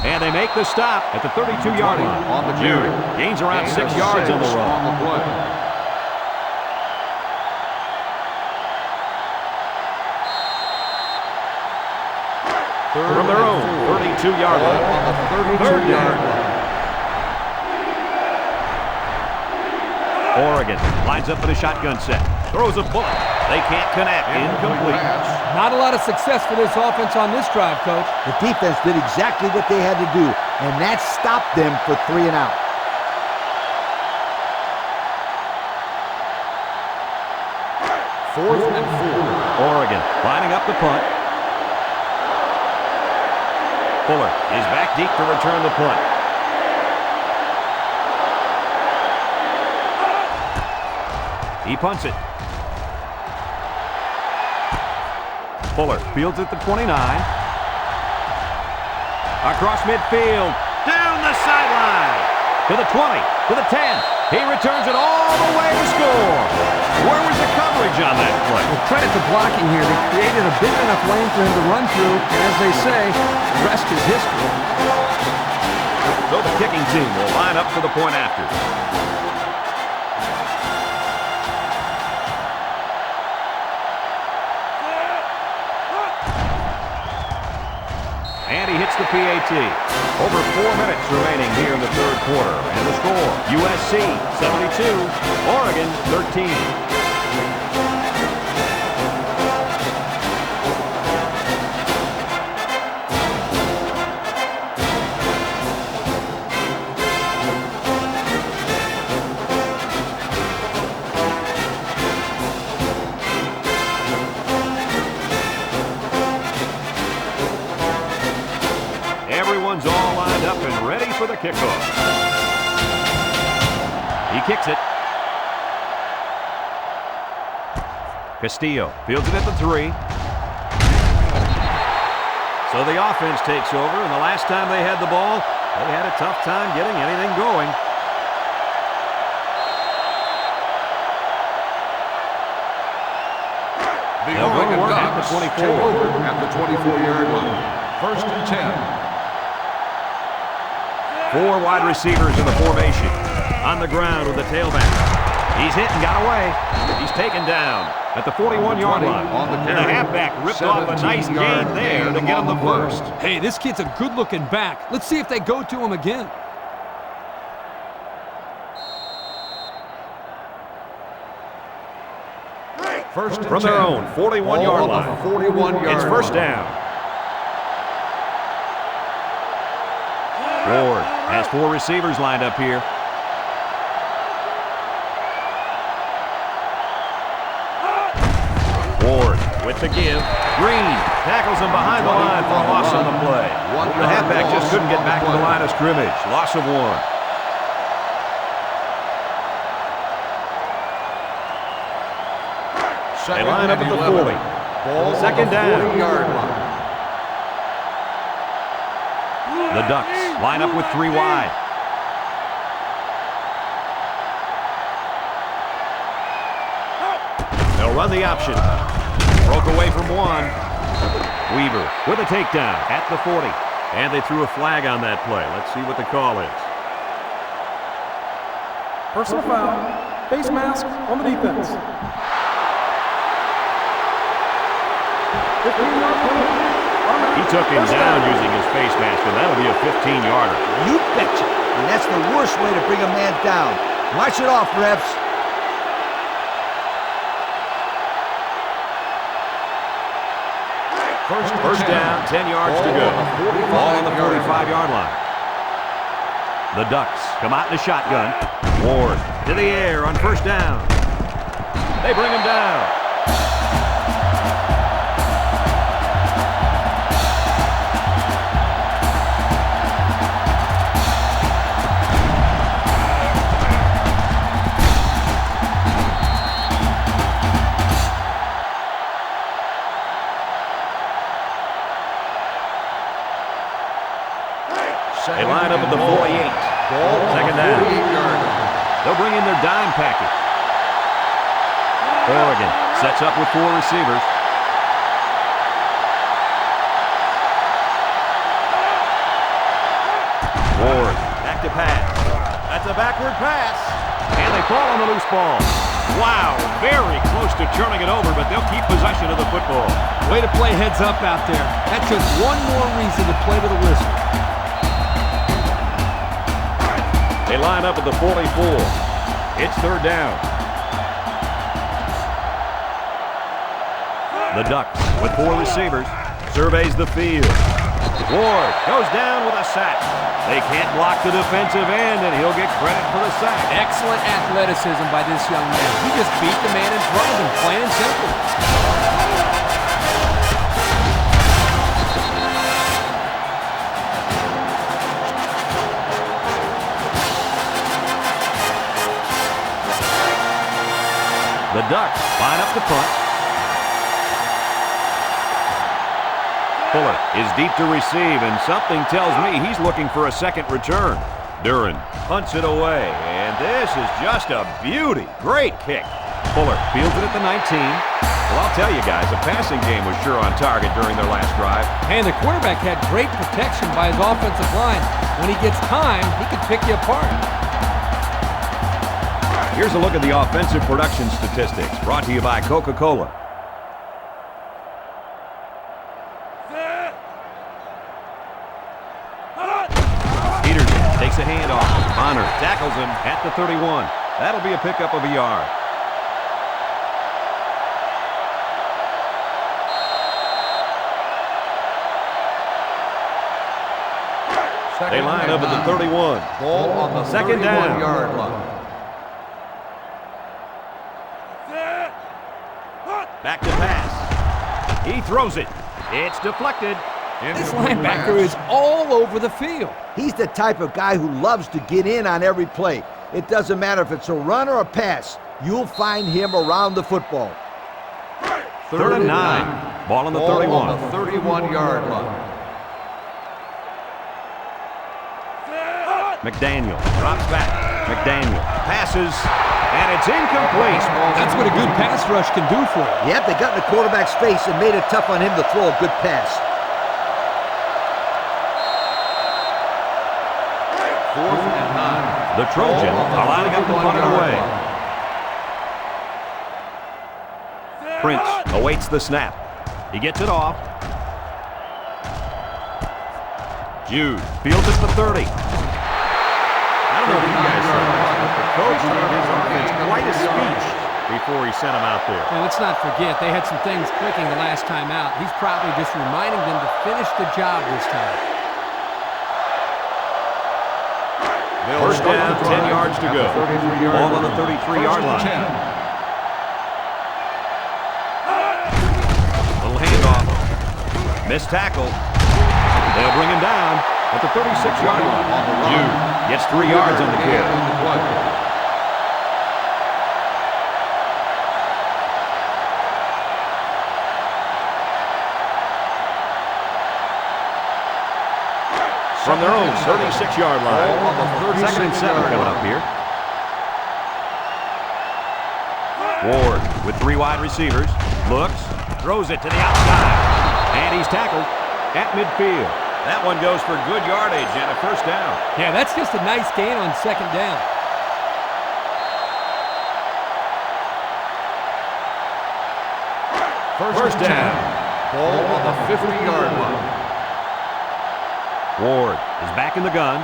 And they make the stop at the 32-yard line. On the Jude carry. gains around 6 yards on the run. On the play. From their own 32-yard line. On the Third 32-yard down. line. Oregon lines up in a shotgun set. Throws a bullet. They can't connect. Incomplete. Not a lot of success for this offense on this drive, Coach. The defense did exactly what they had to do, and that stopped them for 3 and out. Fourth and 4. Oregon lining up the punt. Fuller is back deep to return the punt. He punts it. Fuller fields at the 29. Across midfield. Down the sideline. To the 20. To the 10. He returns it all the way to score. Where was the coverage on that play? Well, credit to blocking here. They created a big enough lane for him to run through, and as they say, the rest is history. So the kicking team will line up for the point after. And he hits the PAT. Over 4 minutes remaining here in the third quarter. And the score, USC 72, Oregon 13. Everyone's all lined up and ready for the kickoff. He kicks it. Castillo fields it at the 3. So the offense takes over, and the last time they had the ball, they had a tough time getting anything going. The They'll go to Oregon work at the Ducks 24. take over at the 24-yard line. First and 10. 4 wide receivers in the formation. On the ground with the tailback. He's hit and got away. He's taken down at the 41-yard line. On the And the carry. halfback ripped off a nice 17-yard gain there to gain get him on the the first. Hey, this kid's a good-looking back. Let's see if they go to him again. First and From 10. their own 41-yard Ball line. on the 41-yard It's first line. down. Ward has 4 receivers lined up here. Ward with to give. Green tackles him behind the line for a loss on the play. The halfback just couldn't get back to the line of scrimmage. Loss of 1. They line up at the 40. Second down. 40-yard line. The Ducks line up with 3 wide. They'll run the option. Broke away from 1. Weaver with a takedown at the 40. And they threw a flag on that play. Let's see what the call is. Personal foul. Face mask on the defense. 15-yard penalty. He took him down using his face mask, and that'll be a 15-yarder. You betcha. And that's the worst way to bring a man down. Watch it off, refs. First down, 10 yards to go. Ball on the 45-yard line. The Ducks come out in a shotgun. Ward to the air on first down. They bring him down. They line up at the 48. Second down. They'll bring in their dime package. Oregon sets up with 4 receivers. Ward back to pass. That's a backward pass. And they fall on the loose ball. Wow, very close to turning it over, but they'll keep possession of the football. Way to play heads up out there. That's just one more reason to play with a whistle. They line up at the 44. It's third down. The Ducks with 4 receivers. Surveys the field. Ward goes down with a sack. They can't block the defensive end, and he'll get credit for the sack. Excellent athleticism by this young man. He just beat the man in front of him, plain and simple. The Ducks line up the punt. Fuller is deep to receive, and something tells me he's looking for a second return. Duran punts it away, and this is just a beauty. Great kick. Fuller fields it at the 19. Well, I'll tell you guys, the passing game was sure on target during their last drive. And the quarterback had great protection by his offensive line. When he gets time, he can pick you apart. Here's a look at the offensive production statistics, brought to you by Coca-Cola. Peterson takes a handoff. Bonner tackles him at the 31. That'll be a pickup of a yard. They line up at the 31. Ball on the second down. 31-yard line. Back to pass. He throws it. It's deflected. This linebacker is all over the field. He's the type of guy who loves to get in on every play. It doesn't matter if it's a run or a pass. You'll find him around the football. Third and 9. Ball on the 31. On the 31-yard line. McDaniel drops back. McDaniel passes, and it's incomplete. That's what a good pass rush can do for him. Yep, they got in the quarterback's face and made it tough on him to throw a good pass. 4th and 9. The Trojans are lining up to punt it away. Prince awaits the snap. He gets it off. Jude fields it to 30. I don't know what you guys think, but the coach gave his offense quite a speech before he sent him out there. And let's not forget, they had some things clicking the last time out. He's probably just reminding them to finish the job this time. First down, 10 yards to go. Ball on the 33-yard line. Missed tackle. They'll bring him down at the 36-yard line. Jude gets 3 yards on the carry. From their own 36-yard line. Second and 7 coming up here. Ward with 3 wide receivers. Looks, throws it to the outside. And he's tackled at midfield. That one goes for good yardage and a first down. Yeah, that's just a nice gain on second down. First down. Ball on the 50-yard line. Ward is back in the gun.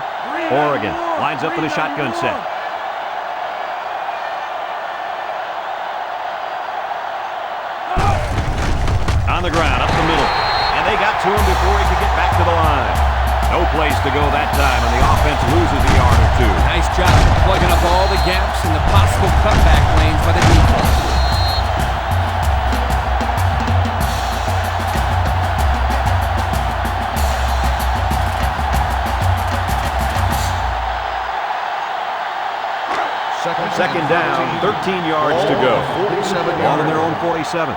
Oregon lines up in a shotgun set. On the ground, up the middle. And they got to him before he could get back to the line. No place to go that time, and the offense loses a yard or 2. Nice job of plugging up all the gaps and the possible cutback lanes by the defense. Second down, 13 yards to go. 47 Ball yards. on their own 47.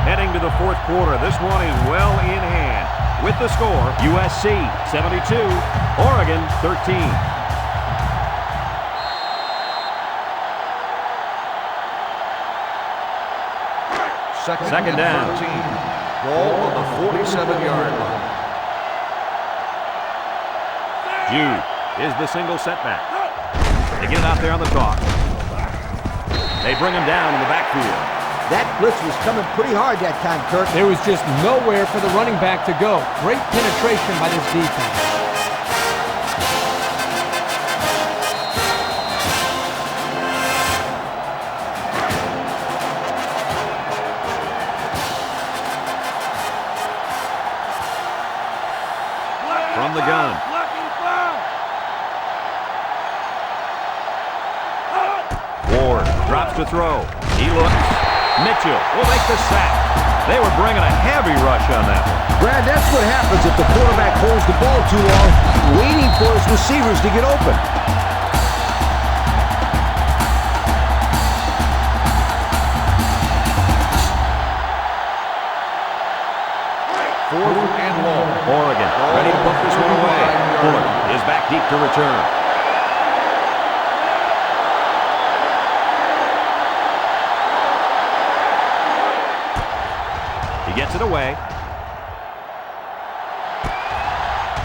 Heading to the fourth quarter, this one is well in hand. With the score, USC 72, Oregon 13. Second down. 13. Ball on the 47-yard line. Jude is the single setback. They get it out there on the toss. They bring him down in the backfield. That blitz was coming pretty hard that time, Kirk. There was just nowhere for the running back to go. Great penetration by this defense. From the gun. Ward drops to throw. He looks. Mitchell will make the sack. They were bringing a heavy rush on that one. Brad, that's what happens if the quarterback holds the ball too long, waiting for his receivers to get open. Fourth and long. Oregon ready to put this one away. Fuller is back deep to return. He gets it away.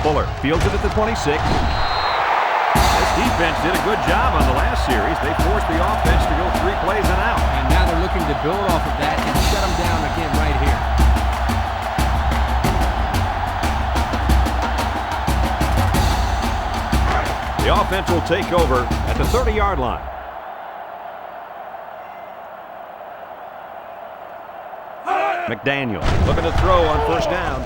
Fuller fields it at the 26. This defense did a good job on the last series. They forced the offense to go 3 plays and out. And now they're looking to build off of that and shut them down again right here. The offense will take over at the 30-yard line. McDaniel looking to throw on first down.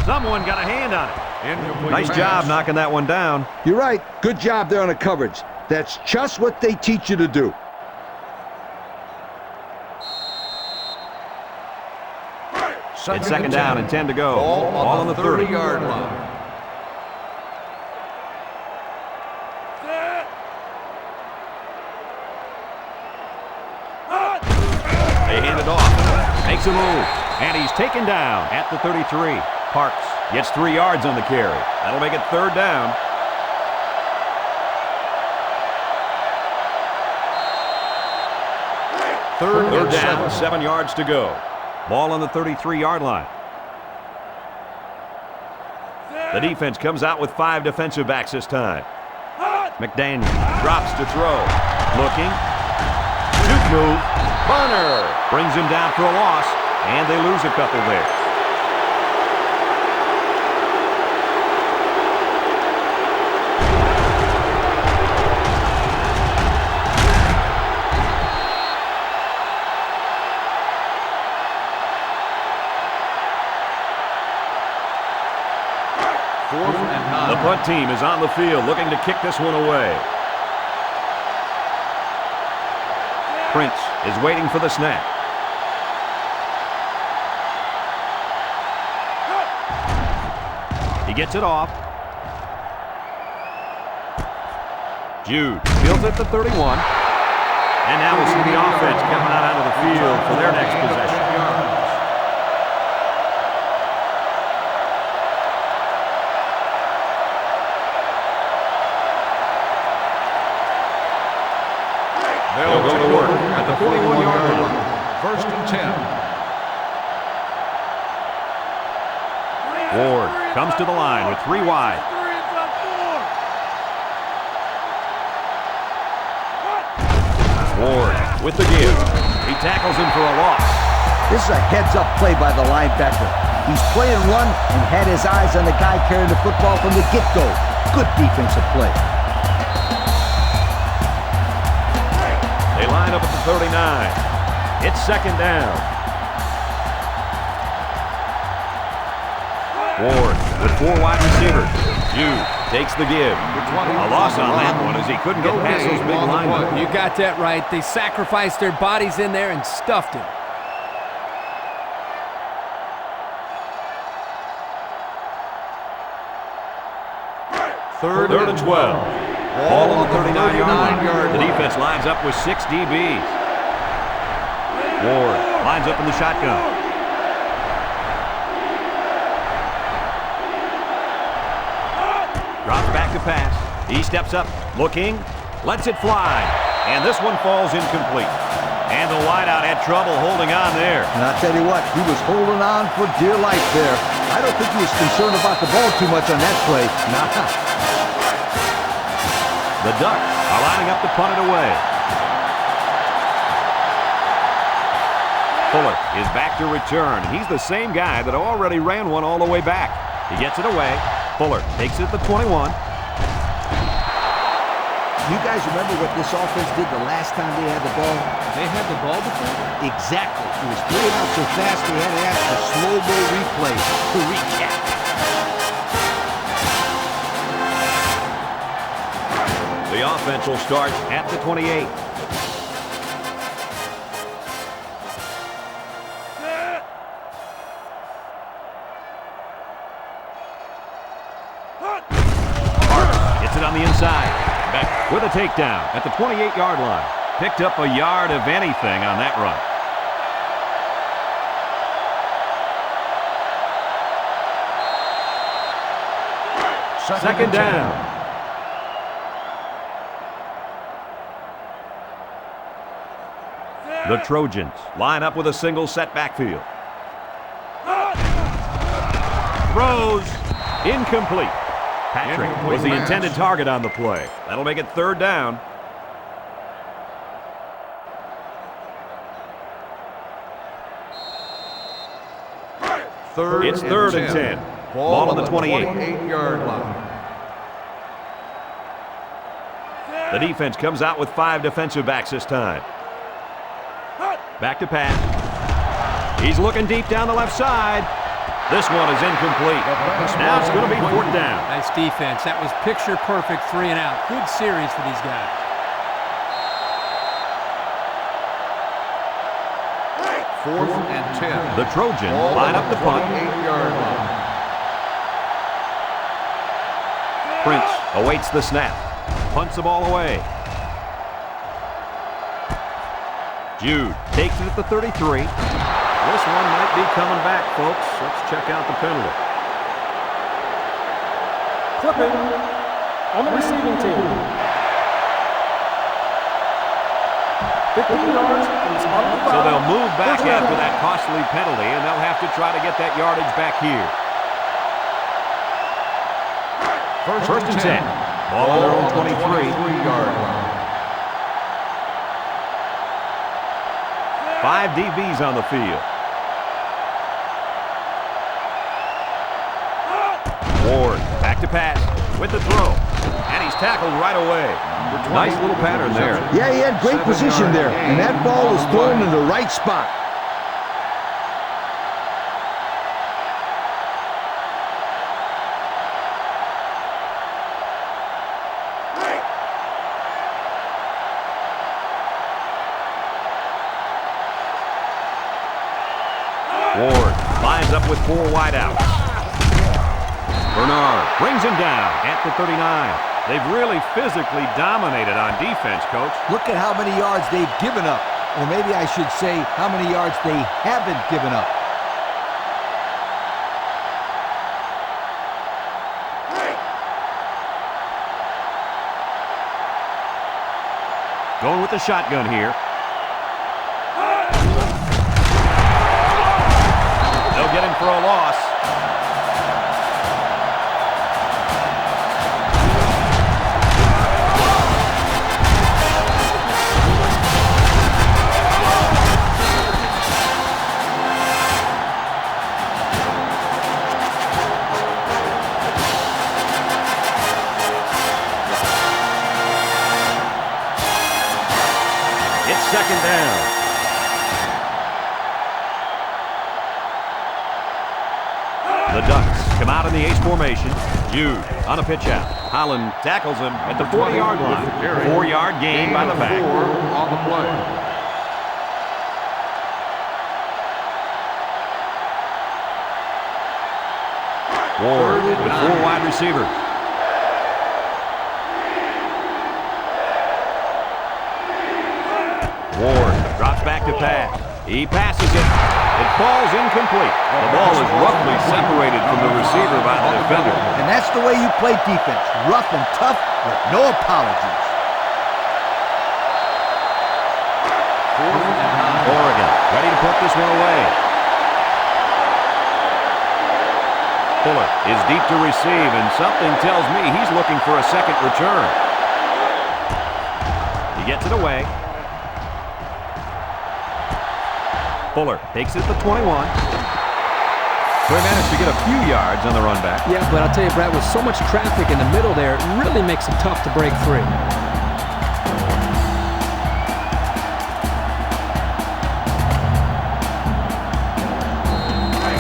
Someone got a hand on it. Incomplete Nice pass. job knocking that one down. You're right. Good job there on the coverage. That's just what they teach you to do. It's second down and 10 to go. Ball on the 30. 30-yard line. They hand it off. Makes a move. And he's taken down at the 33. Parks gets 3 yards on the carry. That'll make it third down. Third down, 7 yards to go. Ball on the 33-yard line. The defense comes out with 5 defensive backs this time. McDaniel drops to throw. Looking. Juke move. Bunner brings him down for a loss, and they lose a couple there. Fourth and 9. The punt team is on the field looking to kick this one away. Prince is waiting for the snap. gets it off. Jude fields at the 31. And now we'll see the offense coming out onto the field for their next possession. They'll go to work at the 41-yard line. First and 10. Ward comes to the line with 3 wide. Ward with the give. He tackles him for a loss. This is a heads-up play by the linebacker. He's playing run and had his eyes on the guy carrying the football from the get-go. Good defensive play. They line up at the 39. It's second down. Ward with 4 wide receivers. Jude takes the give. A loss on that one as he couldn't get past those big linemen. You got that right. They sacrificed their bodies in there and stuffed him. Third and 12. Ball on the 39-yard line. The defense lines up with 6 DBs. Ward lines up in the shotgun. Drops back to pass. He steps up, looking, lets it fly. And this one falls incomplete. And the wideout had trouble holding on there. And I'll tell you what, he was holding on for dear life there. I don't think he was concerned about the ball too much on that play. Nah. The Ducks are lining up to punt it away. Fuller is back to return. He's the same guy that already ran one all the way back. He gets it away. Fuller takes it at the 21. You guys remember what this offense did the last time they had the ball? They had the ball before? Exactly. It was throwing out so fast they had to ask for slow-mo replay to recap. The offense will start at the 28. Gets it on the inside. Back with a takedown at the 28-yard line. Picked up a yard of anything on that run. Second down. The Trojans line up with a single set backfield. Throws. Incomplete. Patrick was the intended target on the play. That'll make it third down. It's third and 10. Ball on the 28-yard line. The defense comes out with 5 defensive backs this time. Back to pass. He's looking deep down the left side. This one is incomplete. Now it's going to be fourth down. Nice defense. That was picture perfect 3 and out. Good series for these guys. Fourth and 10. The Trojans line up the punt. 8-yard line. Prince awaits the snap. Punts the ball away. Jude takes it at the 33. This one might be coming back, folks. Let's check out the penalty. Clipping on the receiving team. 15 yards from the spot of the So foul. they'll move back First after down. that costly penalty, and they'll have to try to get that yardage back here. First and 10. Ball on their own 23-yard line. 5 DBs on the field. Ward back to pass with the throw. And he's tackled right away. Nice little pattern there. Yeah, he had great position there, and that ball was thrown in the right spot. Ward lines up with 4 wideouts. Bernard brings him down at the 39. They've really physically dominated on defense, Coach. Look at how many yards they've given up. Or maybe I should say how many yards they haven't given up. Going with the shotgun here. They'll get him for a loss. Second down. The Ducks come out in the Ace formation. Jude on a pitch out. Holland tackles him at the 40-yard line. 4-yard gain by the back. On the play. Ward with 4 wide receivers. Ward drops back to pass. He passes it. It falls incomplete. The ball is roughly separated from the receiver by the defender. And that's the way you play defense. Rough and tough with no apologies. Oregon ready to put this one away. Fuller is deep to receive, and something tells me he's looking for a second return. He gets it away. Fuller takes it at the 21. So he managed to get a few yards on the run back. Yeah, but I'll tell you, Brad, with so much traffic in the middle there, it really makes it tough to break free.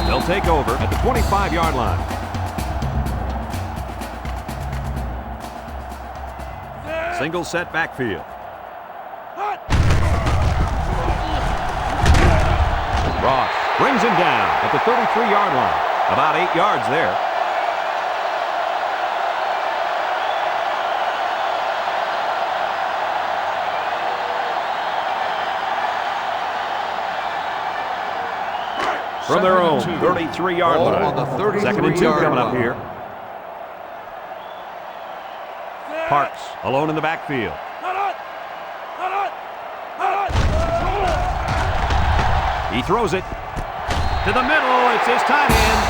They'll take over at the 25-yard line. Single set backfield. Ross brings him down at the 33-yard line. About 8 yards there. From their own 33-yard line. On the 33-yard Second and 2 coming up line. here. Parks alone in the backfield. He throws it to the middle. It's his tight end.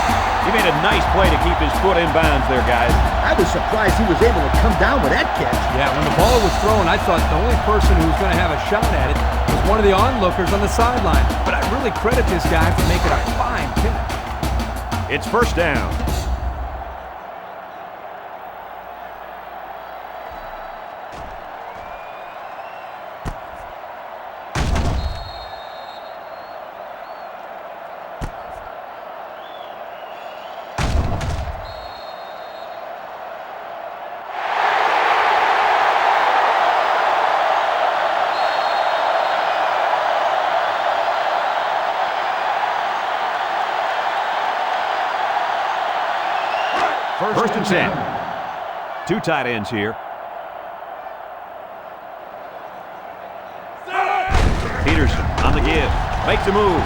He made a nice play to keep his foot in bounds there, guys. I was surprised he was able to come down with that catch. Yeah, when the ball was thrown, I thought the only person who was going to have a shot at it was one of the onlookers on the sideline. But I really credit this guy for making a fine catch. It's first down. First and 10. 2 tight ends here. Peterson on the give. Makes a move.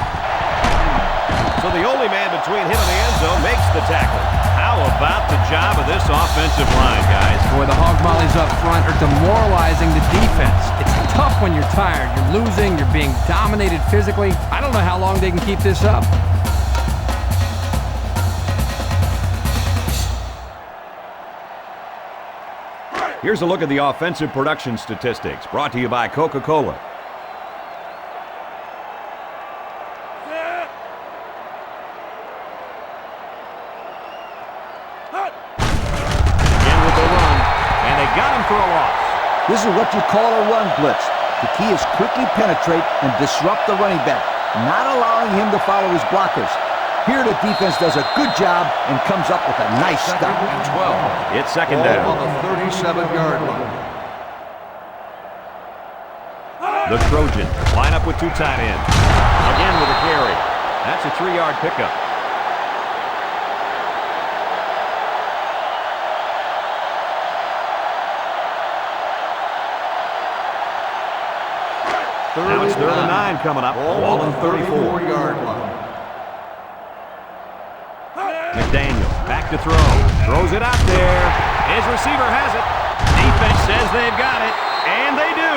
So the only man between him and the end zone makes the tackle. How about the job of this offensive line, guys? Boy, the hog mollies up front are demoralizing the defense. It's tough when you're tired. You're losing. You're being dominated physically. I don't know how long they can keep this up. Here's a look at the offensive production statistics brought to you by Coca-Cola. Again with the run, and they got him for a loss. This is what you call a run blitz. The key is quickly penetrate and disrupt the running back, not allowing him to follow his blockers. Here the defense does a good job and comes up with a nice stop. Second and 12. It's second Ball down. on the 37-yard line. The Trojans line up with 2 tight ends. Again with a carry. That's a 3-yard pickup. Now it's 3rd and 9 coming up. Ball on the 34-yard line. McDaniel back to throw. Throws it out there. His receiver has it. Defense says they've got it, and they do.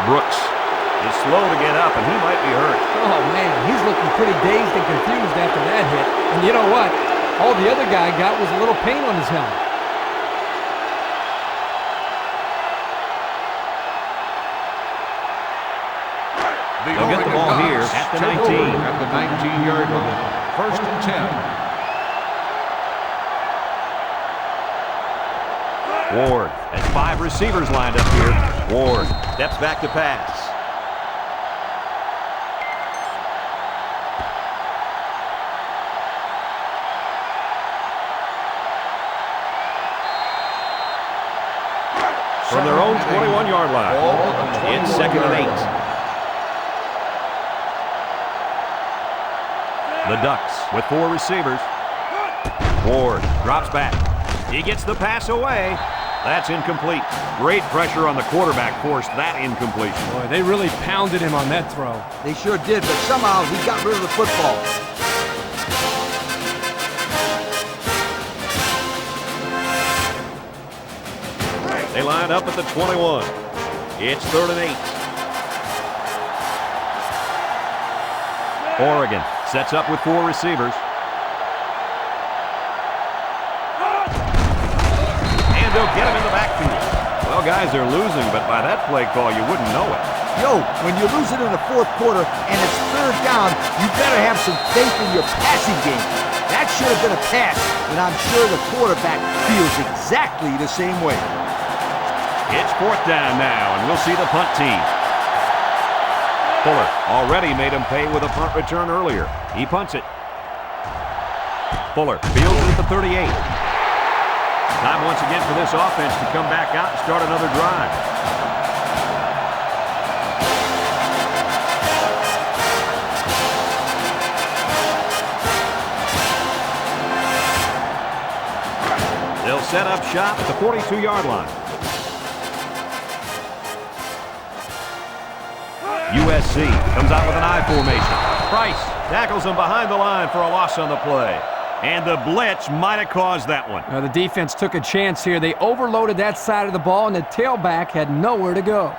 Brooks is slow to get up, and he might be hurt. Oh, man, he's looking pretty dazed and confused after that hit. And you know what? All the other guy got was a little paint on his helmet. They'll get the ball here at the 19. At the 19-yard line. 1st and 10. Ward has 5 receivers lined up here. Ward steps back to pass. From their own 21-yard line. It's 2nd and 8. The Ducks with 4 receivers. Ward drops back. He gets the pass away. That's incomplete. Great pressure on the quarterback forced that incompletion. Boy, they really pounded him on that throw. They sure did, but somehow he got rid of the football. They line up at the 21. It's 3rd and 8. Oregon sets up with 4 receivers. And they'll get him in the backfield. Well, guys, they're losing, but by that play call, you wouldn't know it. Yo, when you're losing in the 4th quarter and it's 3rd down, you better have some faith in your passing game. That should have been a pass, and I'm sure the quarterback feels exactly the same way. It's 4th down now, and we'll see the punt team. Fuller already made him pay with a punt return earlier. He punts it. Fuller fields it at the 38. Time once again for this offense to come back out and start another drive. They'll set up shop at the 42-yard line. USC comes out with an I formation. Price tackles him behind the line for a loss on the play. And the blitz might have caused that one. The defense took a chance here. They overloaded that side of the ball, and the tailback had nowhere to go.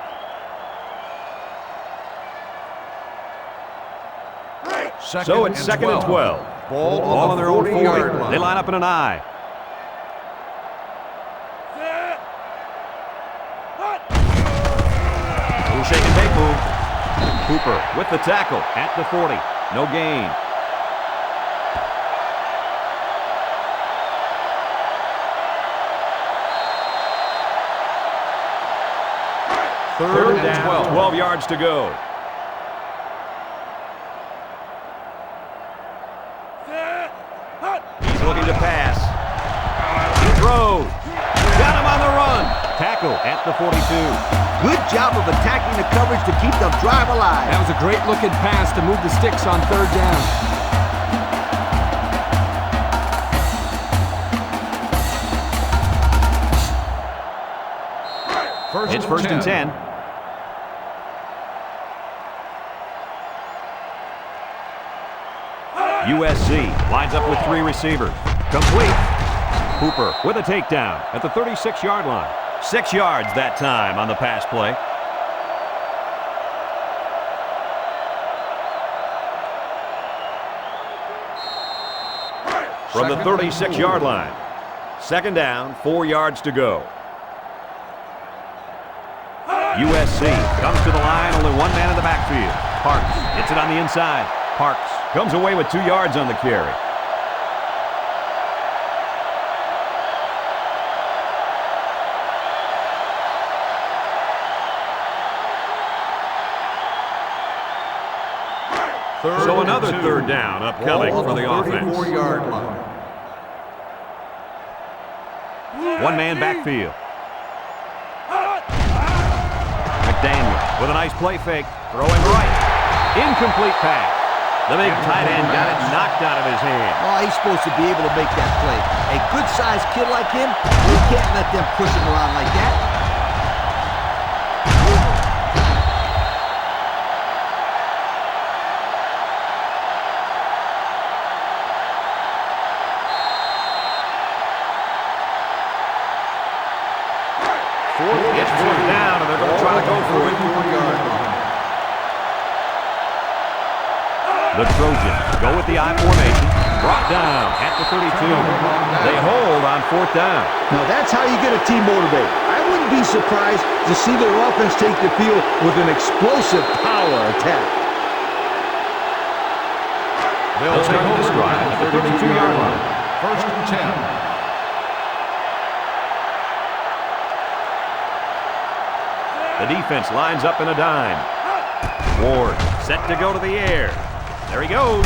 So it's 2nd and 12. Ball on their own 40. line. They line up in an I. Little shake and bake move. Cooper with the tackle at the 40. No gain. Third down, 12 yards to go. He's looking to pass. He throws. Got him on the run. Tackle at the 42. Good job of attacking the coverage to keep the drive alive. That was a great looking pass to move the sticks on 3rd down. It's 1st and 10. USC lines up with 3 receivers. Complete. Hooper with a takedown at the 36-yard line. 6 yards that time on the pass play. From the 36-yard line. 2nd down, 4 yards to go. USC comes to the line, only 1 man in the backfield. Parks hits it on the inside. Parks comes away with 2 yards on the carry. So another 3rd down upcoming for the offense. 34-yard line. 1 man backfield. McDaniel with a nice play fake. Throwing right. Incomplete pass. The big tight end got it knocked out of his hand. Oh, he's supposed to be able to make that play. A good-sized kid like him, you can't let them push him around like that. It's fourth down, and they're going to try to go for it. 34-yard line. The Trojans go with the I formation. Brought down at the 32. They hold on fourth down. Now that's how you get a team motivated. I wouldn't be surprised to see their offense take the field with an explosive power attack. They'll take this drive at the 32-yard line. First and 10. The defense lines up in a dime. Ward set to go to the air. There he goes.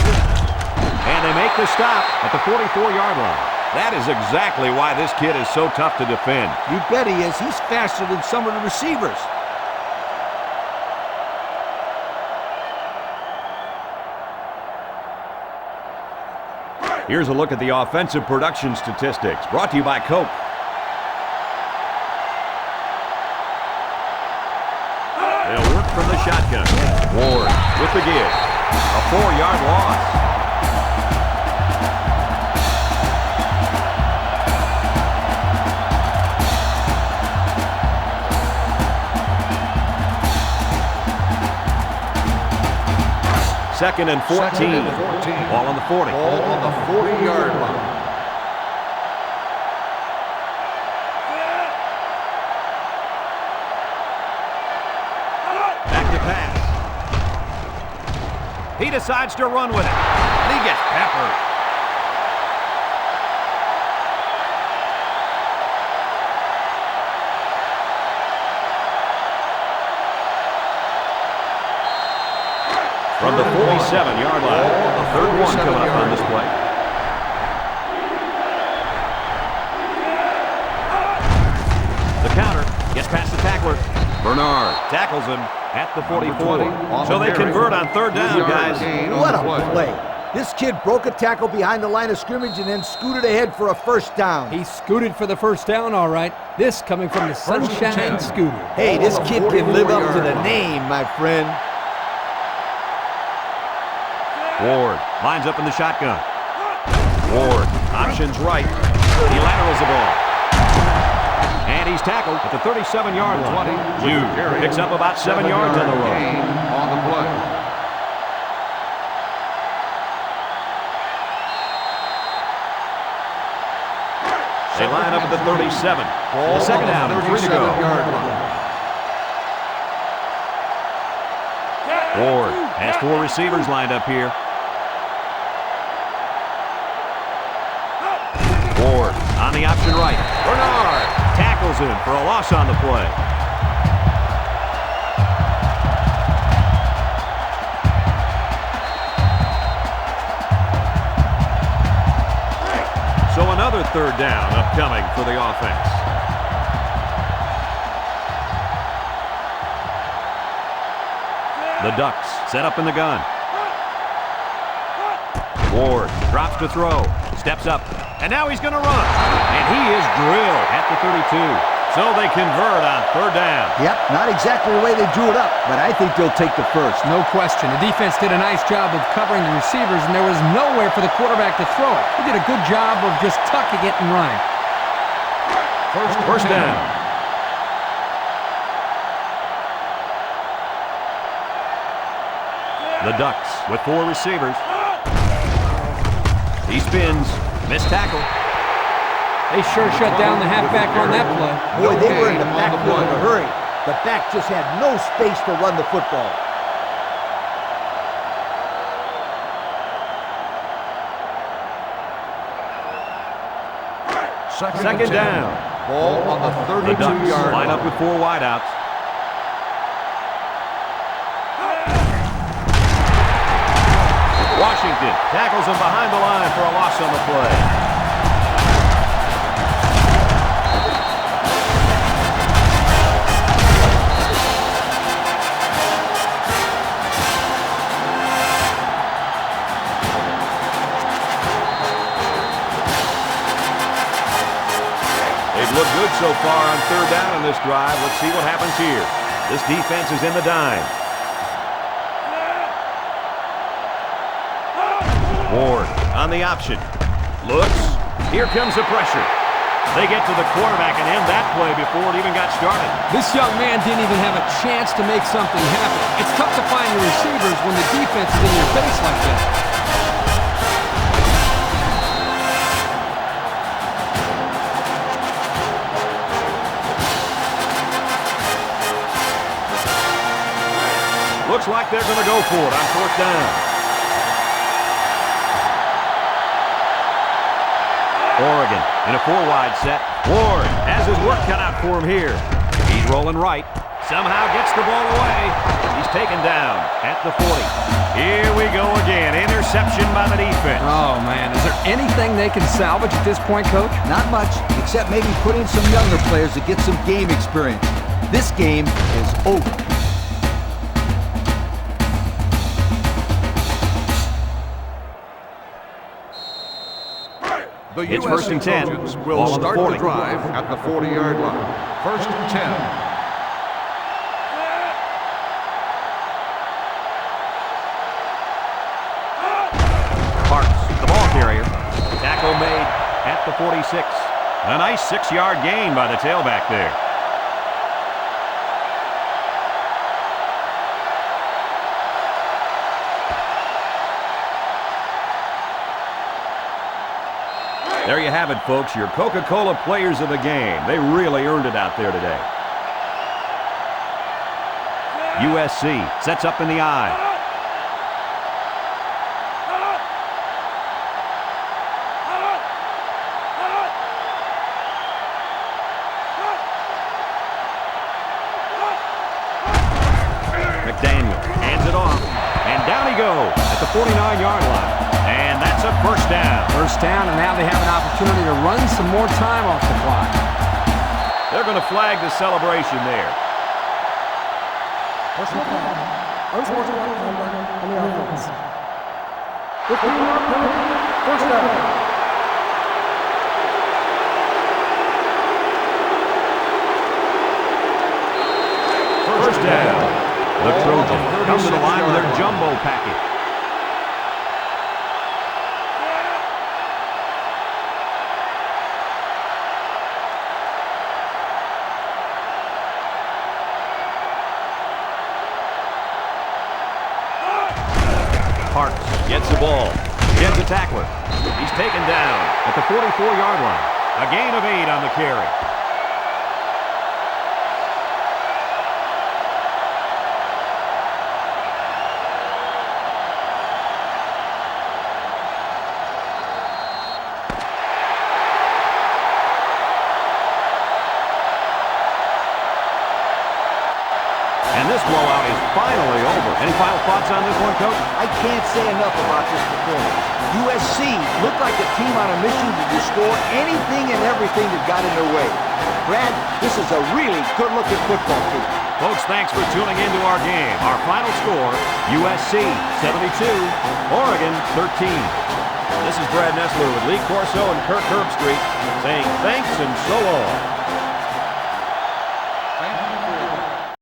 And they make the stop at the 44-yard line. That is exactly why this kid is so tough to defend. You bet he is. He's faster than some of the receivers. Here's a look at the offensive production statistics, brought to you by Coke. They'll work from the shotgun. Ward with the give. A 4-yard loss. Second and 14. Ball on the 40. Ball on the 40-yard line. Back to pass. He decides to run with it. And he gets peppered. From the 47-yard line, a third one coming up on this play. The counter gets past the tackler. Bernard tackles him at the 44. So they convert on third down, guys. What a play. This kid broke a tackle behind the line of scrimmage and then scooted ahead for a first down. He scooted for the first down, all right. This coming from the Sunshine Scooter. Hey, this kid can live up to the name, my friend. Ward lines up in the shotgun. Ward options right. He laterals the ball. And he's tackled at the 37-yard line. Jude picks up about 7 yards on the run. On the play. They line up at the 37. The second down and 3 to go. Ward has 4 receivers lined up here. Ward on the option right. Bernard tackles him for a loss on the play. So another third down upcoming for the offense. The Ducks set up in the gun. Ward drops to throw, steps up, and now he's going to run. And he is drilled at the 32. So they convert on third down. Yep, not exactly the way they drew it up, but I think they'll take the first. No question. The defense did a nice job of covering the receivers, and there was nowhere for the quarterback to throw it. He did a good job of just tucking it and running. First down. The Ducks with 4 receivers. He spins. Missed tackle. They sure shut down the halfback on that play. Boy, they were in the backfield in a hurry. The back just had no space to run the football. Second down. Ball on the The Ducks 32-yard line line. up with 4 wideouts. Washington tackles him behind the line for a loss on the play. They've looked good so far on third down on this drive. Let's see what happens here. This defense is in the dime. Ward on the option. Looks. Here comes the pressure. They get to the quarterback and end that play before it even got started. This young man didn't even have a chance to make something happen. It's tough to find your receivers when the defense is in your face like that. Looks like they're going to go for it on fourth down. Oregon in a four-wide set. Ward has his work cut out for him here. He's rolling right. Somehow gets the ball away. He's taken down at the 40. Here we go again. Interception by the defense. Oh, man. Is there anything they can salvage at this point, Coach? Not much, except maybe put in some younger players to get some game experience. This game is over. The It's USC first and 10. Trojans will Ball on the start 40. the drive at the 40-yard line. First and 10. Parks, the ball carrier. Tackle made at the 46. A nice 6-yard gain by the tailback there. There you have it, folks, your Coca-Cola players of the game. They really earned it out there today. USC sets up in the I. McDaniel hands it off, and down he goes at the 49-yard line. And that's a first down. First down, and now they have an opportunity to run some more time off the clock. They're going to flag the celebration there. Personal foul. Unsportsmanlike conduct on the offense. 15-yard penalty. First down. First down. The Trojans come to the line with their jumbo package. Parks gets the ball. Gets a tackler. He's taken down at the 44-yard line. A gain of 8 on the carry. And this blowout is finally over. Any final thoughts on this one, Coach? I can't say enough about this performance. USC looked like a team on a mission to destroy anything and everything that got in their way. Brad, this is a really good-looking football team. Folks, thanks for tuning into our game. Our final score, USC 72, Oregon 13. This is Brad Nessler with Lee Corso and Kirk Herbstreit saying thanks and so long.